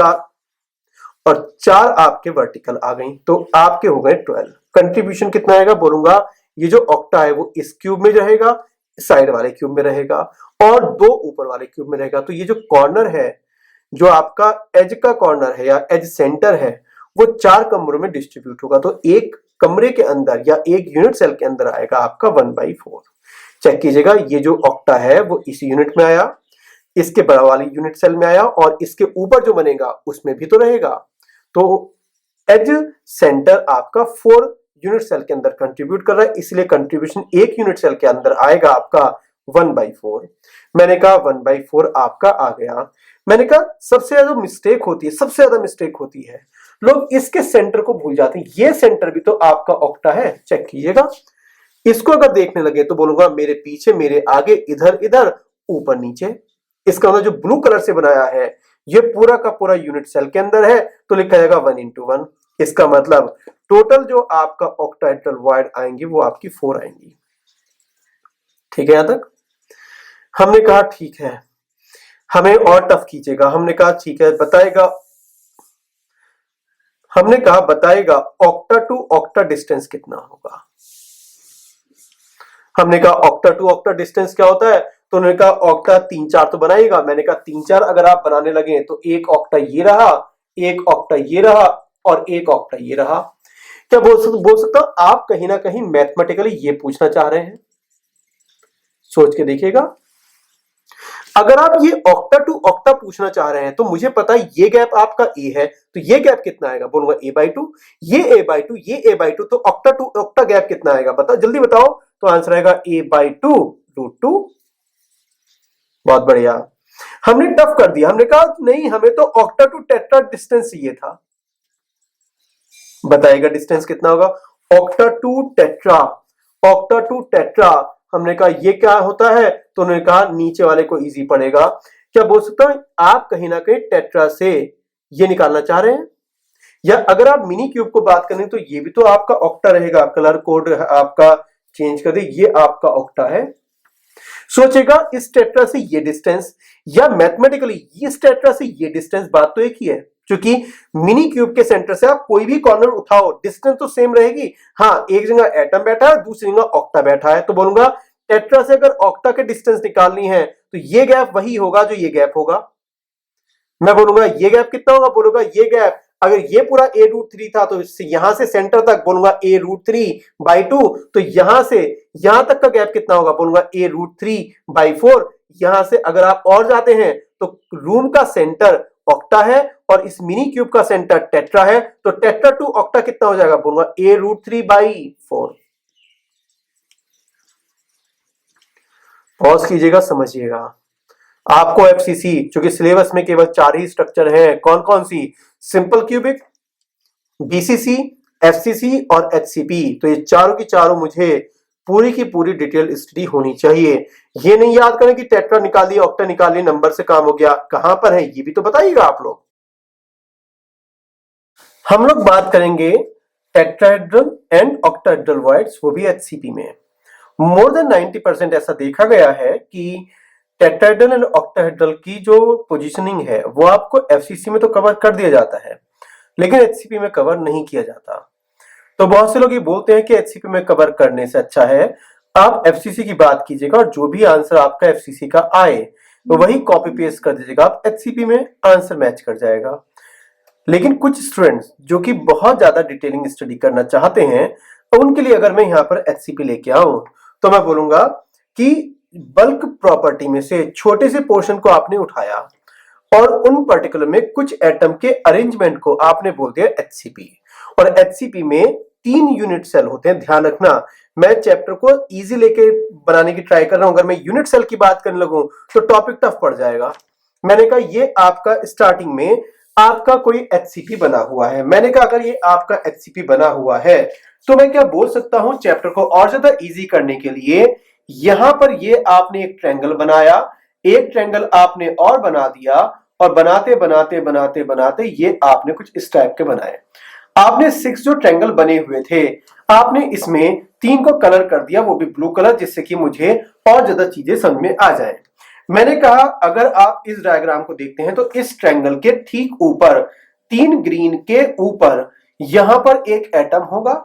Speaker 1: 4 आपके वर्टिकल आ गई, तो आपके हो गए 12। कंट्रीब्यूशन कितना आएगा, बोलूंगा ये जो ऑक्टा है वो इस क्यूब में रहेगा, साइड वाले क्यूब में रहेगा और 2 ऊपर वाले क्यूब में रहेगा। तो ये जो कॉर्नर है, जो आपका एज का कॉर्नर है या एज सेंटर है, वो 4 कमरों में डिस्ट्रीब्यूट होगा। तो एक कमरे के अंदर या एक यूनिट सेल के अंदर आएगा आपका 1/4। चेक कीजिएगा, ये जो ऑक्टा है वो इस यूनिट में आया, इसके बड़ा वाली यूनिट सेल में आया और इसके ऊपर जो बनेगा उसमें भी तो रहेगा। तो एज सेंटर आपका 4 यूनिट सेल के अंदर कंट्रीब्यूट कर रहा है, इसलिए कंट्रीब्यूशन एक यूनिट सेल के अंदर आएगा आपका 1/4। मैंने कहा 1/4 आपका आ गया। मैंने कहा सबसे ज्यादा मिस्टेक होती है, सबसे ज्यादा मिस्टेक होती है, लोग इसके सेंटर को भूल जाते हैं। ये सेंटर भी तो आपका ऑक्टा है, चेक कीजिएगा। इसको अगर देखने लगे तो बोलूंगा मेरे पीछे, मेरे आगे, इधर इधर, ऊपर नीचे। इसका मतलब जो ब्लू कलर से बनाया है ये पूरा का पूरा यूनिट सेल के अंदर है, तो लिखा जाएगा 1:1। इसका मतलब टोटल जो आपका ऑक्टाहेड्रल वॉइड आएंगी वो आपकी 4 आएंगी। ठीक है, यहां तक हमने कहा ठीक है, हमें और टफ कीजिएगा। हमने कहा ठीक है, बताएगा, हमने कहा बताएगा ऑक्टा टू ऑक्टा डिस्टेंस कितना होगा। हमने कहा ऑक्टा टू ऑक्टा डिस्टेंस क्या होता है, तो उन्होंने कहा ऑक्टा 3-4 तो बनाएगा। मैंने कहा 3-4 अगर आप बनाने लगे तो एक ऑक्टा ये रहा, एक ऑक्टा ये रहा और एक ऑक्टा ये रहा। क्या बोल सकता हूं, आप कहीं ना कहीं मैथमेटिकली ये पूछना चाह रहे हैं, सोच के देखिएगा। अगर आप ये ऑक्टा टू ऑक्टा पूछना चाह रहे हैं तो मुझे पता है ये गैप आपका ए है, तो ये गैप कितना आएगा, बोलूंगा a/2, ये a/2, ये a/2, तो ऑक्टा टू ऑक्टा गैप कितना आएगा, बता जल्दी बताओ। तो आंसर आएगा a/2 √2। बहुत बढ़िया, हमने टफ कर दिया। हमने कहा नहीं, हमें तो ऑक्टा टू टेट्रा डिस्टेंस चाहिए था। बताएगा डिस्टेंस कितना होगा, octa to tetra, octa to tetra. हमने कहा ये क्या होता है, तो उन्होंने कहा नीचे वाले को इजी पड़ेगा। क्या बोल सकता हूं, आप कहीं ना कहीं टेट्रा से ये निकालना चाह रहे हैं, या अगर आप मिनी क्यूब को बात करें तो ये भी तो आपका ऑक्टा रहेगा। कलर कोड आपका चेंज कर दे, ये आपका ऑक्टा है। सोचेगा इस टेट्रा से ये डिस्टेंस, या मैथमेटिकली इस टेट्रा से ये डिस्टेंस, बात तो एक ही है, क्योंकि मिनी क्यूब के सेंटर से आप कोई भी कॉर्नर उठाओ डिस्टेंस तो सेम रहेगी। हाँ, एक जगह एटम बैठा है, दूसरी जगह ऑक्टा बैठा है, तो बोलूंगा टेट्रा से अगर ऑक्टा के डिस्टेंस निकालनी है तो ये गैप वही होगा जो ये गैप होगा। मैं बोलूंगा ये गैप कितना होगा, बोलूंगा ये गैप, अगर ये पूरा a√3 था तो इससे यहां से सेंटर तक बोलूंगा a√3/2, तो यहां से यहां तक का गैप कितना होगा, बोलूंगा a√3/4। यहां से अगर आप और जाते हैं तो रूम का सेंटर ऑक्टा है और इस मिनी क्यूब का सेंटर टेट्रा है, तो टेट्रा टू ऑक्टा कितना हो जाएगा, बोलूंगा a√3/4। पॉज कीजिएगा, समझिएगा। आपको एफसीसी, क्योंकि सिलेबस में केवल 4 ही स्ट्रक्चर हैं, कौन कौन सी, सिंपल क्यूबिक, बीसीसी, एफसीसी और एचसीपी, तो ये चारों की चारों मुझे पूरी की पूरी डिटेल स्टडी होनी चाहिए। ये नहीं याद करें कि टेट्रा निकालिए, ऑक्टा निकालिए, नंबर से काम हो गया, कहां पर है ये भी तो बताइएगा आप लोग। हम लोग बात करेंगे टेट्राहेड्रल एंड ऑक्टाहेड्रल वॉइड्स, वो भी एचसीपी में। मोर देन 90% ऐसा देखा गया है कि टेट्राहेड्रल एंड ऑक्टाहेड्रल की जो पोजीशनिंग है वो आपको एफसीसी में तो कवर कर दिया जाता है, लेकिन एचसीपी में कवर नहीं किया जाता। तो बहुत से लोग ये बोलते हैं कि एचसीपी में कवर करने से अच्छा है आप एफसीसी की बात कीजिएगा और जो भी आंसर आपका एफसीसी का आए तो वही कॉपी पेस्ट कर दीजिएगा, आप एचसीपी में आंसर मैच कर जाएगा। लेकिन कुछ स्टूडेंट्स जो कि बहुत ज्यादा डिटेलिंग स्टडी करना चाहते हैं, तो उनके लिए अगर मैं यहाँ पर एचसीपी लेके आऊं तो मैं बोलूंगा कि बल्क प्रॉपर्टी में से छोटे से पोर्शन को आपने उठाया और उन पर्टिकुलर में कुछ एटम के अरेंजमेंट को आपने बोल दिया एचसीपी। और एचसीपी में 3 यूनिट सेल होते हैं, ध्यान रखना। मैं चैप्टर को इजी लेके बनाने की ट्राई कर रहा हूं, अगर मैं यूनिट सेल की बात करने लगूं तो टॉपिक टफ पड़ जाएगा। मैंने कहा ये आपका स्टार्टिंग में आपका कोई एचसीपी बना हुआ है, मैंने कहा अगर ये आपका एचसीपी बना हुआ है तो मैं क्या बोल सकता हूं, चैप्टर को और ज्यादा इजी करने के लिए यहां पर ये आपने एक ट्रायंगल बनाया, एक ट्रायंगल आपने और बना दिया, और बनाते बनाते बनाते बनाते ये आपने कुछ इस टाइप के बनाए। आपने 6 जो ट्रायंगल बने हुए थे आपने इसमें 3 को कलर कर दिया, वो भी ब्लू कलर, जिससे कि मुझे और ज्यादा चीजें समझ में आ जाए। मैंने कहा अगर आप इस डायग्राम को देखते हैं तो इस ट्रायंगल के ठीक ऊपर 3 ग्रीन के ऊपर यहां पर एक एटम होगा।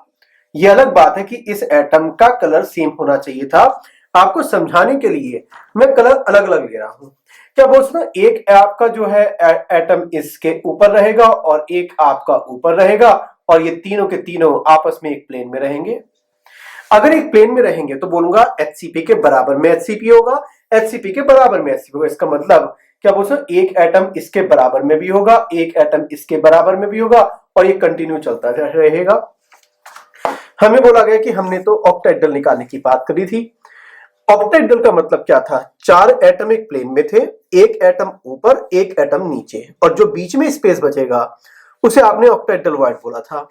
Speaker 1: यह अलग बात है कि इस एटम का कलर सेम होना चाहिए था, आपको समझाने के लिए मैं कलर अलग अलग ले रहा हूं। क्या बोलते हैं, एक आपका जो है एटम इसके ऊपर रहेगा और एक आपका ऊपर रहेगा, और ये तीनों के तीनों आपस में एक प्लेन में रहेंगे। अगर एक प्लेन में रहेंगे तो बोलूंगा एचसीपी के बराबर में एचसीपी होगा, एचसीपी के बराबर में एचसीपी होगा। इसका मतलब क्या बोलते हैं, एक एटम इसके बराबर में भी होगा, एक एटम इसके बराबर में भी होगा, और ये कंटिन्यू चलता रहेगा। हमें बोला गया कि हमने तो ऑक्टाहेड्रल निकालने की बात करी थी। ऑक्टाहेड्रल का मतलब क्या था? 4 एटम एक प्लेन में थे, एक एटम ऊपर, एक एटम नीचे, और जो बीच में स्पेस बचेगा उसे आपने ऑक्टाहेड्रल वॉइड बोला था।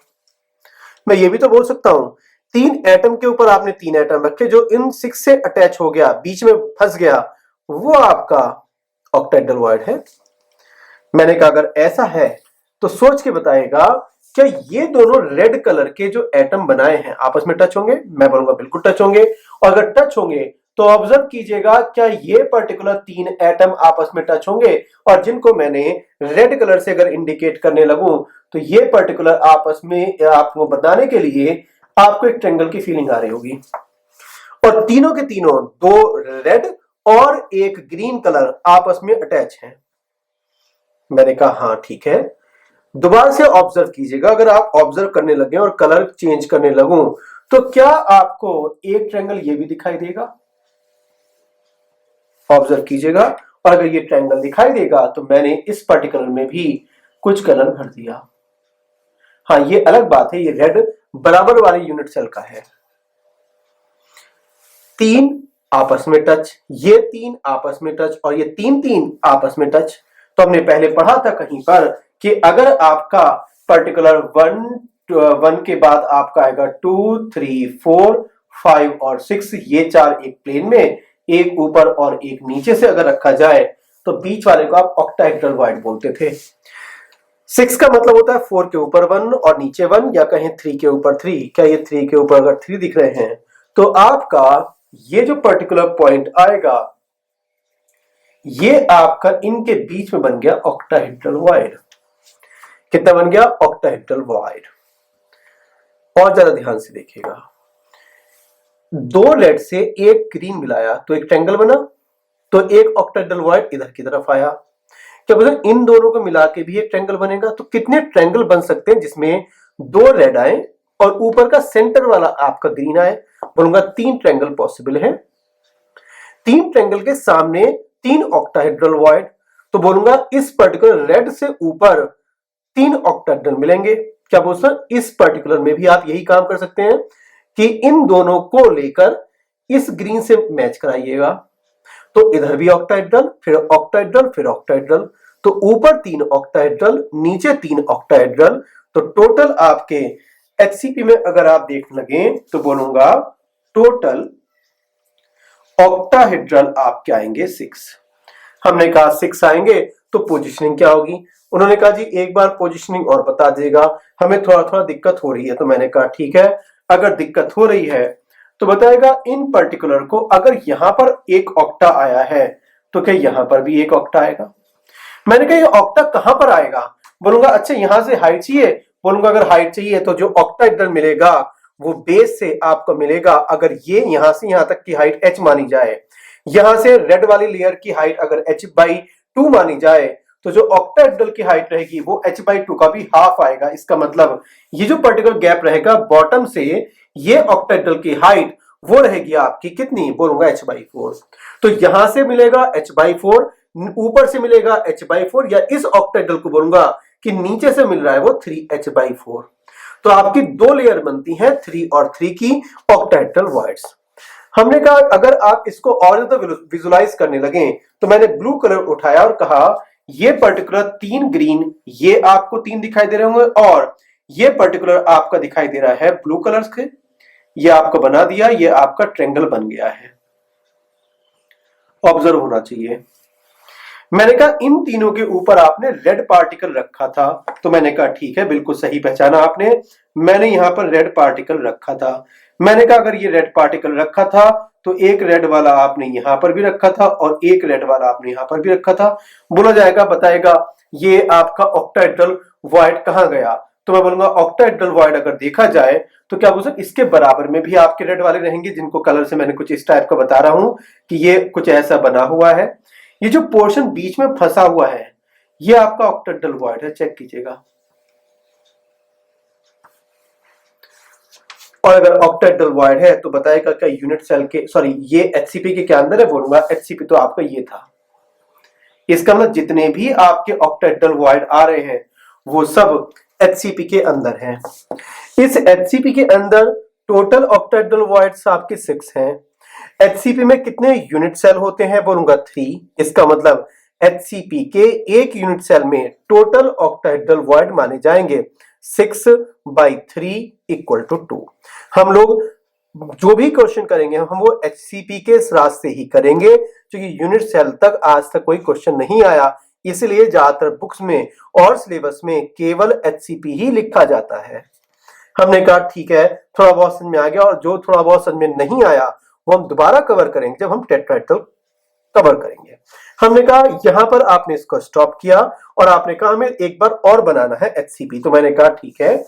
Speaker 1: मैं ये भी तो बोल सकता हूं 3 एटम के ऊपर आपने 3 एटम रखे, जो इन 6 से अटैच हो गया, बीच में फंस गया, वो आपका ऑक्टाहेड्रल वॉइड है। मैंने कहा अगर ऐसा है तो सोच के बताएगा, क्या ये दोनों रेड कलर के जो एटम बनाए हैं आपस में टच होंगे? मैं बोलूंगा बिल्कुल टच होंगे। और अगर टच होंगे तो ऑब्जर्व कीजिएगा, क्या ये पर्टिकुलर 3 एटम आपस में टच होंगे? और जिनको मैंने रेड कलर से अगर इंडिकेट करने लगूं तो ये पर्टिकुलर आपस में आपको बताने के लिए आपको एक ट्रायंगल की फीलिंग आ रही होगी। और तीनों के तीनों, 2 रेड और एक ग्रीन कलर आपस में अटैच हैं। मैंने कहा हाँ ठीक है। दोबारा से ऑब्जर्व कीजिएगा, अगर आप ऑब्जर्व करने लगे और कलर चेंज करने लगूं तो क्या आपको एक ट्रायंगल ये भी दिखाई देगा? ऑब्जर्व कीजिएगा, और अगर ये ट्रायंगल दिखाई देगा तो मैंने इस पर्टिकुलर में भी कुछ कलर भर दिया। हाँ, ये अलग बात है, ये रेड बराबर वाले यूनिट सेल का है। 3 आपस में टच, ये 3 आपस में टच, और ये 3 आपस में टच। तो हमने पहले पढ़ा था कहीं पर कि अगर आपका पर्टिकुलर 1 के बाद आपका आएगा 2, 3, 4, 5 और 6, ये 4 एक प्लेन में, एक ऊपर और एक नीचे से अगर रखा जाए तो बीच वाले को आप ऑक्टाहेड्रल वॉइड बोलते थे। 6 का मतलब होता है 4 के ऊपर 1 और नीचे 1, या कहें 3 के ऊपर 3। क्या ये 3 के ऊपर अगर 3 दिख रहे हैं तो आपका ये जो पर्टिकुलर पॉइंट आएगा ये आपका इनके बीच में बन गया ऑक्टाहेड्रल वॉइड। कितना बन गया? Octahedral void. और ज्यादा ध्यान से देखिएगा, 2 रेड से एक ग्रीन मिलाया तो एक ट्रायंगल बना, तो एक ऑक्टाहेड्रल वॉइड इधर की तरफ आया। क्या बोलते इन दोनों को मिला के भी एक ट्रायंगल बनेगा? तो कितने ट्रायंगल बन सकते हैं जिसमें 2 रेड आए और ऊपर का सेंटर वाला आपका ग्रीन आए? बोलूंगा 3 ट्रायंगल पॉसिबल है। 3 ट्रायंगल के सामने 3 ऑक्टाहेड्रल वॉइड, तो बोलूंगा इस पर्टिकुलर रेड से ऊपर 3 ऑक्टाहेड्रल मिलेंगे। क्या बोल सर, इस पर्टिकुलर में भी आप यही काम कर सकते हैं कि इन दोनों को लेकर इस ग्रीन से मैच कराइएगा। तो इधर भी ऑक्टाहेड्रल, फिर ऑक्टाहेड्रल, फिर ऑक्टाहेड्रल, तो ऊपर 3 ऑक्टाहेड्रल, नीचे 3 ऑक्टाहेड्रल, तो टोटल आपके एचसीपी में अगर आप देखने लगे तो बोलूंगा टोटल ऑक्टाहेड्रल आपके आएंगे 6। हमने कहा 6 आएंगे तो पोजीशनिंग क्या होगी? उन्होंने कहा जी एक बार पोजीशनिंग और बता देगा, हमें थोड़ा थोड़ा दिक्कत हो रही है। तो मैंने कहा ठीक है, अगर दिक्कत हो रही है तो बताएगा इन पर्टिकुलर को अगर यहां पर एक ऑक्टा आया है तो क्या यहां पर भी एक ऑक्टा आएगा? मैंने कहा ये ऑक्टा कहां पर आएगा? बोलूंगा अच्छा यहां से हाइट चाहिए। बोलूंगा अगर हाइट चाहिए तो जो ऑक्टाहेड्रल मिलेगा वो बेस से आपको मिलेगा, अगर ये यहां से यहां तक की हाइट h मानी जाए, यहां से रेड वाली लेयर की हाइट अगर h/2 मानी जाए, तो जो ऑक्टाहेड्रल की हाइट रहेगी वो h/2 का भी हाफ आएगा। इसका मतलब ये जो पर्टिकुलर गैप रहेगा बॉटम से ये ऑक्टाहेड्रल की हाइट वो रहेगी आपकी कितनी? बोलूंगा h/4। तो यहां से मिलेगा h/4, ऊपर से मिलेगा h/4, या इस ऑक्टाहेड्रल को बोलूंगा कि नीचे से मिल रहा है वो 3h/4। तो आपकी 2 लेयर बनती हैं 3 और 3 की ऑक्टाहेड्रल वॉइड्स। हमने कहा अगर आप इसको और ज्यादा विजुलाइज करने लगे तो मैंने ब्लू कलर उठाया और कहा ये पर्टिकुलर 3 ग्रीन, ये आपको 3 दिखाई दे रहे होंगे, और ये पर्टिकुलर आपका दिखाई दे रहा है ब्लू कलर के, ये आपको बना दिया, ये आपका ट्रायंगल बन गया है। ऑब्जर्व होना चाहिए। मैंने कहा इन तीनों के ऊपर आपने रेड पार्टिकल रखा था, तो मैंने कहा ठीक है, बिल्कुल सही पहचाना आपने, मैंने यहां पर रेड पार्टिकल रखा था। मैंने कहा अगर ये रेड पार्टिकल रखा था तो एक रेड वाला आपने यहां पर भी रखा था और एक रेड वाला आपने यहां पर भी रखा था। बोला जाएगा बताएगा ये आपका ऑक्टाहेड्रल वॉइड कहां गया? तो मैं बोलूंगा ऑक्टाहेड्रल वॉइड अगर देखा जाए तो क्या बोल सकते इसके बराबर में भी आपके रेड वाले रहेंगे, जिनको कलर से मैंने कुछ इस टाइप का बता रहा हूं कि ये कुछ ऐसा बना हुआ है। ये जो पोर्शन बीच में फंसा हुआ है ये आपका ऑक्टाहेड्रल वॉइड है, चेक कीजिएगा। और अगर ऑक्टाहेड्रल वॉइड है तो बताएगा क्या यूनिट सेल के, सॉरी ये एचसीपी के क्या अंदर है? बोलूंगा एचसीपी तो आपका ये था। इसका मतलब जितने भी आपके ऑक्टाहेड्रल वॉइड आ रहे हैं वो सब एचसीपी के अंदर हैं। इस एचसीपी के अंदर टोटल ऑक्टाहेड्रल वॉइड्स आपके 6 हैं। HCP में कितने यूनिट सेल होते हैं? बोलूंगा 3। इसका मतलब HCP के एक यूनिट सेल में टोटल ऑक्टाहेड्रल वॉइड माने जाएंगे 6/3 = 2। हम लोग जो भी क्वेश्चन करेंगे हम वो HCP के रास्ते ही करेंगे, क्योंकि यूनिट सेल तक आज तक कोई क्वेश्चन नहीं आया, इसलिए ज्यादातर बुक्स में और सिलेबस में केवल HCP ही लिखा जाता है। हमने कहा ठीक है, थोड़ा बहुत समझ में आ गया, और जो थोड़ा बहुत समझ में नहीं आया वो हम दोबारा कवर करेंगे जब हम टेट्राहेड्रल कवर करेंगे। हमने कहा यहां पर आपने इसको स्टॉप किया और आपने कहा हमें एक बार और बनाना है HCP। तो मैंने कहा ठीक है,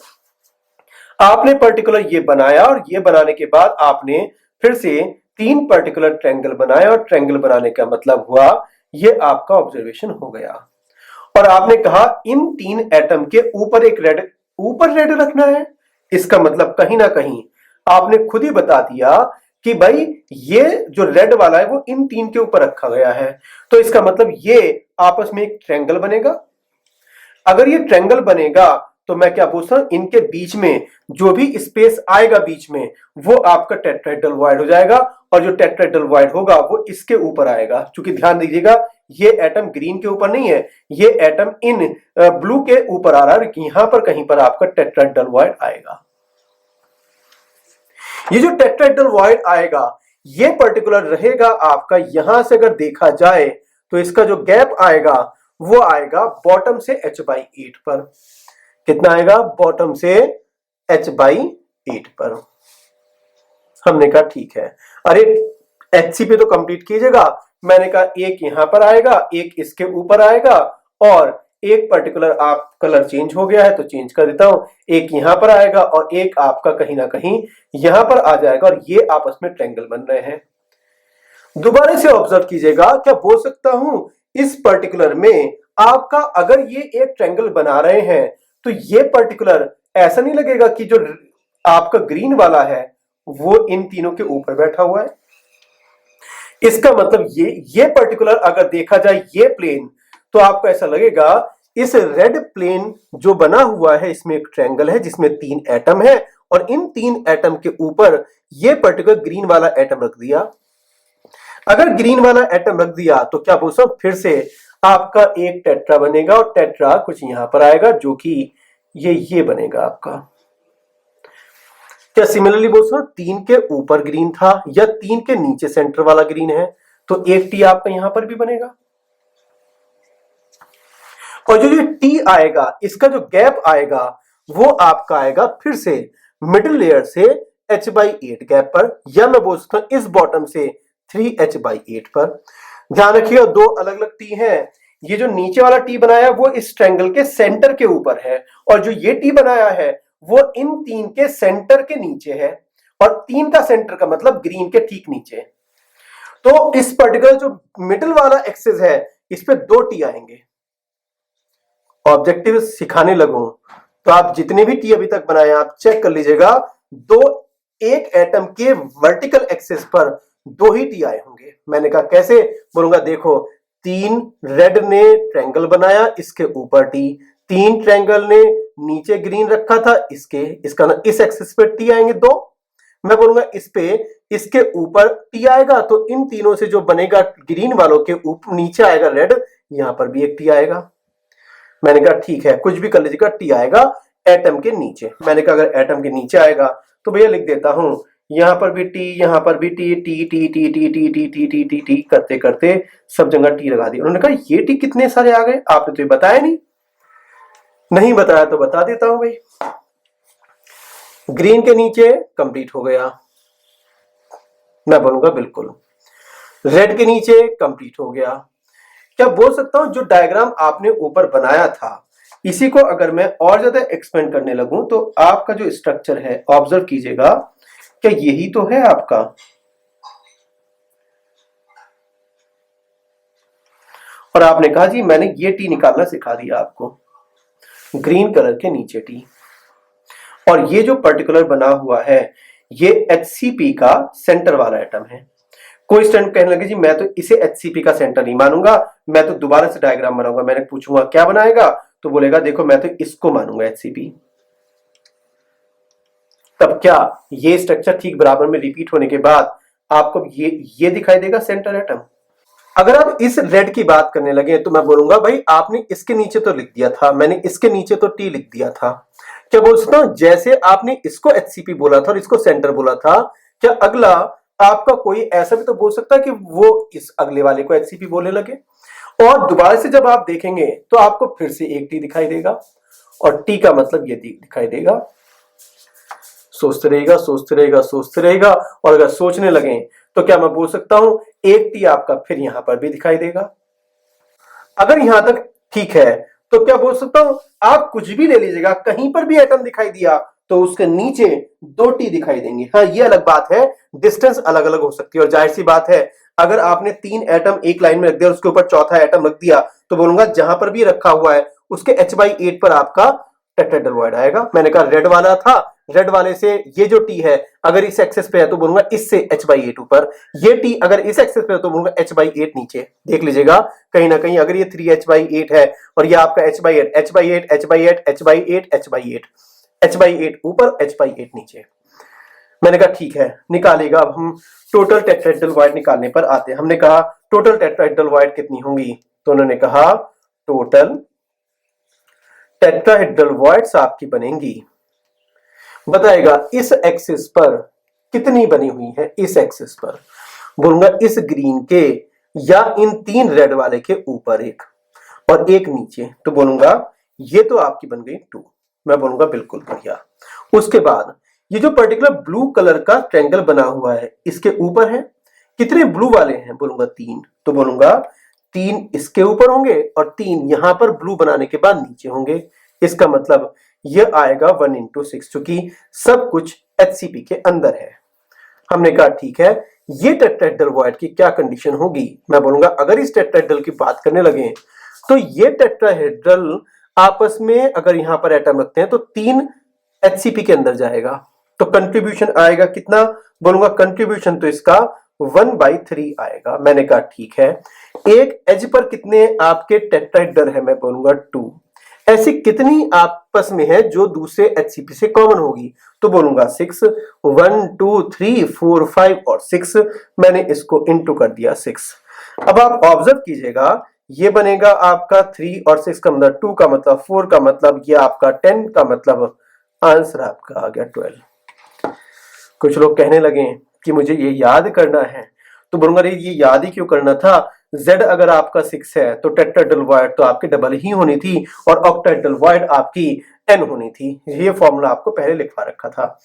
Speaker 1: आपने पर्टिकुलर ये बनाया और ये बनाने के बाद आपने फिर से 3 पर्टिकुलर ट्रायंगल बनाए, और ट्रायंगल बनाने का मतलब हुआ ये आपका ऑब्जर्वेशन हो गया। और आपने कहा इन 3 एटम के ऊपर एक रेड रखना है। इसका मतलब कहीं ना कहीं आपने खुद ही बता दिया कि भाई ये जो रेड वाला है वो इन 3 के ऊपर रखा गया है, तो इसका मतलब ये आपस में एक ट्रायंगल बनेगा। अगर ये ट्रायंगल बनेगा तो मैं क्या पूछ रहा हूं, इनके बीच में जो भी स्पेस आएगा बीच में वो आपका टेट्राहेड्रल वॉइड हो जाएगा, और जो टेट्राहेड्रल वॉइड होगा वो इसके ऊपर आएगा। क्योंकि ध्यान दीजिएगा ये एटम ग्रीन के ऊपर नहीं है, ये एटम इन ब्लू के ऊपर आ रहा है, यहां पर कहीं पर आपका टेट्राहेड्रल वॉइड आएगा। ये जो टेट्राहेड्रल वॉइड आएगा ये पर्टिकुलर रहेगा आपका, यहां से अगर देखा जाए तो इसका जो गैप आएगा वो आएगा बॉटम से h/8 पर। कितना आएगा? बॉटम से h/8 पर। हमने कहा ठीक है, अरे HCP तो कंप्लीट कीजिएगा। मैंने कहा एक यहां पर आएगा, एक इसके ऊपर आएगा, और एक पर्टिकुलर आप कलर चेंज हो गया है तो चेंज कर देता हूं, एक यहां पर आएगा और एक आपका कहीं ना कहीं यहां पर आ जाएगा, और ये आपस में ट्रायंगल बन रहे हैं। दोबारा से ऑब्जर्व कीजिएगा, क्या बोल सकता हूं इस पर्टिकुलर में आपका अगर ये एक ट्रायंगल बना रहे हैं तो ये पर्टिकुलर ऐसा नहीं लगेगा कि जो आपका ग्रीन वाला है वो इन तीनों के ऊपर बैठा हुआ है। इसका मतलब ये पर्टिकुलर अगर देखा जाए ये प्लेन, तो आपको ऐसा लगेगा इस रेड प्लेन जो बना हुआ है इसमें एक ट्रायंगल है जिसमें 3 एटम है, और इन 3 एटम के ऊपर ये पर्टिकुलर ग्रीन वाला एटम रख दिया। अगर ग्रीन वाला एटम रख दिया तो क्या पूछो, फिर से आपका एक टेट्रा बनेगा, और टेट्रा कुछ यहां पर आएगा जो कि ये बनेगा आपका। क्या सिमिलरली बोल सकते 3 के ऊपर ग्रीन था या 3 के नीचे सेंटर वाला ग्रीन है, तो एक टी आपका यहां पर भी बनेगा। और जो ये टी आएगा इसका जो गैप आएगा वो आपका आएगा फिर से मिडिल लेयर से h/8 गैप पर, या मैं बोल सकता हूं इस बॉटम से 3h/8 पर। ध्यान रखिएगा 2 अलग अलग टी हैं। ये जो नीचे वाला टी बनाया वो इस ट्रायंगल के सेंटर के ऊपर है, और जो ये टी बनाया है वो इन 3 के सेंटर के नीचे है, और 3 का सेंटर का मतलब ग्रीन के ठीक नीचे। तो इस पर्टिकुलर जो मिडिल वाला एक्सिस है इस पे 2 टी आएंगे। ऑब्जेक्टिव सिखाने लगूं तो आप जितने भी टी अभी तक बनाए आप चेक कर लीजिएगा, एक एटम के वर्टिकल एक्सिस पर 2 ही टी आए होंगे। मैंने कहा कैसे? बोलूंगा देखो 3 रेड ने ट्रायंगल बनाया, इसके ऊपर टी, 3 ट्रायंगल ने नीचे ग्रीन रखा था, इसका ना इस एक्सिस पे टी आएंगे 2। मैं बोलूंगा इस पे इसके ऊपर टी आएगा, तो इन तीनों से जो बनेगा ग्रीन वालों के ऊपर नीचे आएगा रेड, यहां पर भी एक टी आएगा। मैंने कहा ठीक है, कुछ भी कर लीजिएगा, टी आएगा एटम के नीचे। मैंने कहा अगर एटम के नीचे आएगा तो भैया लिख देता हूं यहां पर भी टी, यहां पर भी T, T T T T T T T T T T करते करते सब जगह टी लगा दी। उन्होंने कहा ये टी कितने सारे आ गए, आपने तो ये बताया नहीं बताया तो बता देता हूं भाई। ग्रीन के नीचे कंप्लीट हो गया, मैं बोलूंगा बिल्कुल। रेड के नीचे कंप्लीट हो गया। क्या बोल सकता हूं जो डायग्राम आपने ऊपर बनाया था इसी को अगर मैं और ज्यादा एक्सपेंड करने लगूं तो आपका जो स्ट्रक्चर है ऑब्जर्व कीजिएगा, क्या यही तो है आपका। और आपने कहा जी मैंने ये टी निकालना सिखा दिया आपको, ग्रीन कलर के नीचे टी। और ये जो पर्टिकुलर बना हुआ है ये HCP का सेंटर वाला एटम है। कोई स्टूडेंट कहने लगे जी मैं तो इसे HCP का सेंटर नहीं मानूंगा, मैं तो दोबारा से डायग्राम बनाऊंगा। मैंने पूछूंगा क्या बनाएगा, तो बोलेगा देखो मैं तो इसको मानूंगा HCP। तब क्या ये स्ट्रक्चर ठीक बराबर में रिपीट होने के बाद आपको ये दिखाई देगा सेंटर एटम। अगर आप इस रेड की बात करने लगे तो मैं बोलूंगा भाई आपने इसके नीचे तो लिख दिया था, मैंने इसके नीचे तो टी लिख दिया था। क्या बोल सकता हूं, जैसे आपने इसको एचसीपी बोला था और इसको सेंटर बोला था, क्या अगला आपका कोई ऐसा भी तो बोल सकता है कि वो इस अगले वाले को एचसीपी बोलने लगे। और दोबारा से जब आप देखेंगे तो आपको फिर से एक टी दिखाई देगा और टी का मतलब ये दिखाई देगा। सोचते रहेगा सोचते रहेगा सोचते रहेगा, और अगर सोचने लगे तो क्या मैं बोल सकता हूं एक टी आपका फिर यहां पर भी दिखाई देगा। अगर यहां तक ठीक है तो क्या बोल सकता हूं, आप कुछ भी ले लीजिएगा, कहीं पर भी एटम दिखाई दिया तो उसके नीचे दो टी दिखाई देंगे। हाँ ये अलग बात है, डिस्टेंस अलग अलग हो सकती है। और जाहिर सी बात है अगर आपने 3 एटम एक लाइन में रख दिया और उसके ऊपर चौथा एटम रख दिया तो बोलूंगा जहां पर भी रखा हुआ है उसके h/8 पर आपका टेट्राहेड्रल आएगा। मैंने कहा रेड वाला था, रेड वाले से ये जो टी है अगर इस एक्सेस पे है तो बोलूंगा इससे h/8 ऊपर, ये टी अगर इस एक्सेस पे है तो बोलूंगा h/8 नीचे। देख लीजिएगा कहीं ना कहीं अगर ये 3h/8 है और ये आपका h/8 h/8 h/8 h/8 h/8 h/8 ऊपर h/8 नीचे। मैंने कहा ठीक है निकालेगा। अब हम टोटल टेट्राहेड्रल वॉइड निकालने पर आते हैं। हमने कहा टोटल टेट्राहेड्रल वॉइड कितनी होंगी, तो उन्होंने कहा टोटल टेट्राहेड्रल वॉइड्स आपकी बनेंगी, बताएगा इस एक्सिस पर कितनी बनी हुई है। इस एक्सिस पर बोलूंगा इस ग्रीन के या इन 3 रेड वाले के ऊपर एक और एक नीचे, तो बोलूंगा ये तो आपकी बन गई 2। मैं बोलूंगा बिल्कुल बढ़िया। उसके बाद ये जो पर्टिकुलर ब्लू कलर का ट्रायंगल बना हुआ है इसके ऊपर है, कितने ब्लू वाले हैं, बोलूंगा 3, तो बोलूंगा 3 इसके ऊपर होंगे और 3 यहां पर ब्लू बनाने के बाद नीचे होंगे। इसका मतलब यह आएगा 1 into 6, चूंकि सब कुछ एचसीपी के अंदर है। हमने कहा ठीक है ये टेट्राहेड्रल वॉइड की क्या कंडीशन होगी। मैं बोलूंगा अगर इस टेट्राहेड्रल की बात करने लगे तो ये टेट्राहेड्रल आपस में अगर यहां पर एटम रखते हैं तो 3 एचसीपी के अंदर जाएगा, तो कंट्रीब्यूशन आएगा कितना, बोलूंगा कंट्रीब्यूशन तो इसका 1/3 आएगा। मैंने कहा ठीक है। एक एज पर कितने आपके टेट्राहेड्रल है, मैं बोलूंगा 2। ऐसी कितनी आपस में है जो दूसरे एचसीपी से कॉमन होगी, तो बोलूंगा 6। 1 2 3 4 5 और 6, मैंने इसको इंटू कर दिया 6। अब आप ऑब्जर्व कीजिएगा ये बनेगा आपका 3 और 6 का मतलब 2 का मतलब 4 का मतलब ये आपका 10 का मतलब आंसर आपका आ गया 12। कुछ लोग कहने लगे कि मुझे ये याद करना है, तो बोलूंगा ये याद ही क्यों करना था, Z अगर आपका 6 है तो टेट्राहेड्रल वॉइड तो आपकी डबल ही होनी थी और ऑक्टाहेड्रल वॉइड आपकी n होनी थी। ये फॉर्मूला आपको पहले लिखवा रखा था।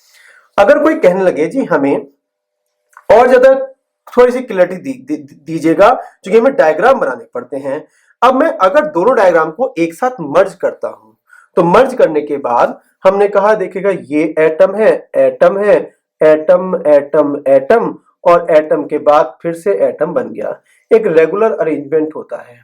Speaker 1: अगर कोई कहने लगे जी हमें और ज्यादा थोड़ी सी क्लैरिटी दीजिएगा क्योंकि हमें डायग्राम बनाने पड़ते हैं। अब मैं अगर दोनों डायग्राम को एक साथ मर्ज करता हूं तो मर्ज करने के बाद हमने कहा देखिएगा ये एटम है एटम है एटम एटम एटम और एटम के बाद फिर से एटम बन गया, एक रेगुलर अरेंजमेंट होता है।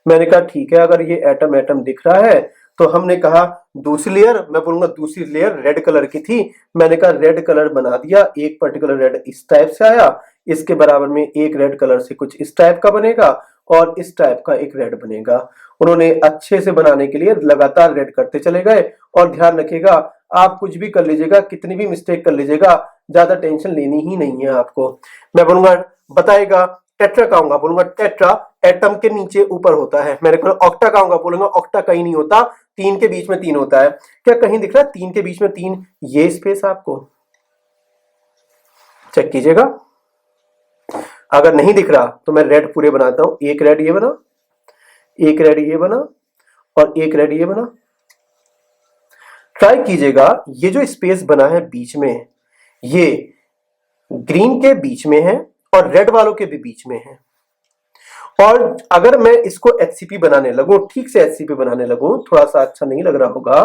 Speaker 1: मैंने कहा ठीक है अगर ये एटम एटम दिख रहा है तो हमने कहा दूसरी लेयर, मैं बोलूंगा दूसरी लेयर रेड कलर की थी, मैंने कहा रेड कलर बना दिया। एक पर्टिकुलर रेड इस टाइप से आया, इसके बराबर में एक रेड कलर से कुछ इस टाइप का बनेगा और इस टाइप का एक रेड बनेगा। उन्होंने अच्छे से बनाने के लिए लगातार रेड करते चले गए। और ध्यान रखिएगा आप कुछ भी कर लीजिएगा, कितनी भी मिस्टेक कर लीजिएगा, ज्यादा टेंशन लेनी ही नहीं है आपको। मैं बोलूंगा बताएगा टेट्रा कहूंगा, बोलूंगा टेट्रा एटम के नीचे ऊपर होता है। मेरे को ऑक्टा कहूंगा, बोलूंगा ऑक्टा कहीं नहीं होता, 3 के बीच में 3 होता है। क्या कहीं दिख रहा है 3 के बीच में 3, ये स्पेस आपको चेक कीजिएगा। अगर नहीं दिख रहा तो मैं रेड पूरे बनाता हूं, एक रेड ये बना, एक रेड ये बना और एक रेड ये बना। ट्राई कीजिएगा ये जो स्पेस बना है बीच में ये ग्रीन के बीच में है और रेड वालों के भी बीच में है। और अगर मैं इसको एचसीपी बनाने लगूं, ठीक से एचसीपी बनाने लगूं, थोड़ा सा अच्छा नहीं लग रहा होगा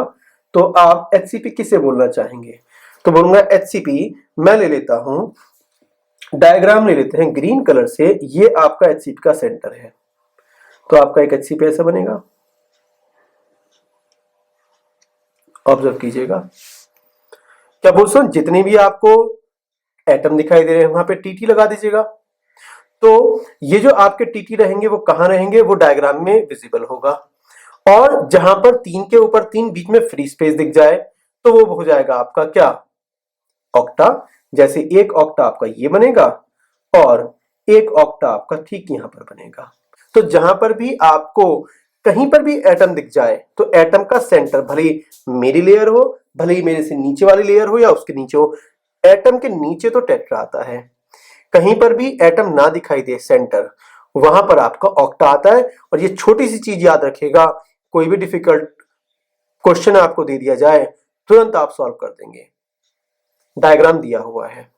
Speaker 1: तो आप एचसीपी किसे बोलना चाहेंगे, तो बोलूंगा एचसीपी मैं ले लेता हूं, डायग्राम ले लेते हैं ग्रीन कलर से, ये आपका एचसीपी का सेंटर है। तो आपका एक एचसीपी ऐसा बनेगा, ऑब्जर्व कीजिएगा। क्या बोल सकते जितने भी आपको एटम दिखाई दे रहे हैं वहां पे टीटी लगा दीजिएगा। तो ये जो आपके टीटी रहेंगे वो कहां रहेंगे, वो डायग्राम में विजिबल होगा। और जहां पर 3 के ऊपर 3 बीच में फ्री स्पेस दिख जाए तो वो हो जाएगा आपका क्या, ऑक्टा। जैसे एक ऑक्टा आपका ये बनेगा और एक ऑक्टा आपका ठीक यहां पर बनेगा। तो जहां पर भी आपको कहीं पर भी एटम दिख जाए तो एटम का सेंटर भले ही मेरी लेयर हो, भले ही मेरे से नीचे वाली लेयर हो या उसके नीचे हो, एटम के नीचे तो टेट्रा आता है। कहीं पर भी एटम ना दिखाई दे सेंटर, वहां पर आपका ऑक्टा आता है। और ये छोटी सी चीज याद रखिएगा, कोई भी डिफिकल्ट क्वेश्चन आपको दे दिया जाए तुरंत आप सॉल्व कर देंगे। डायग्राम दिया हुआ है।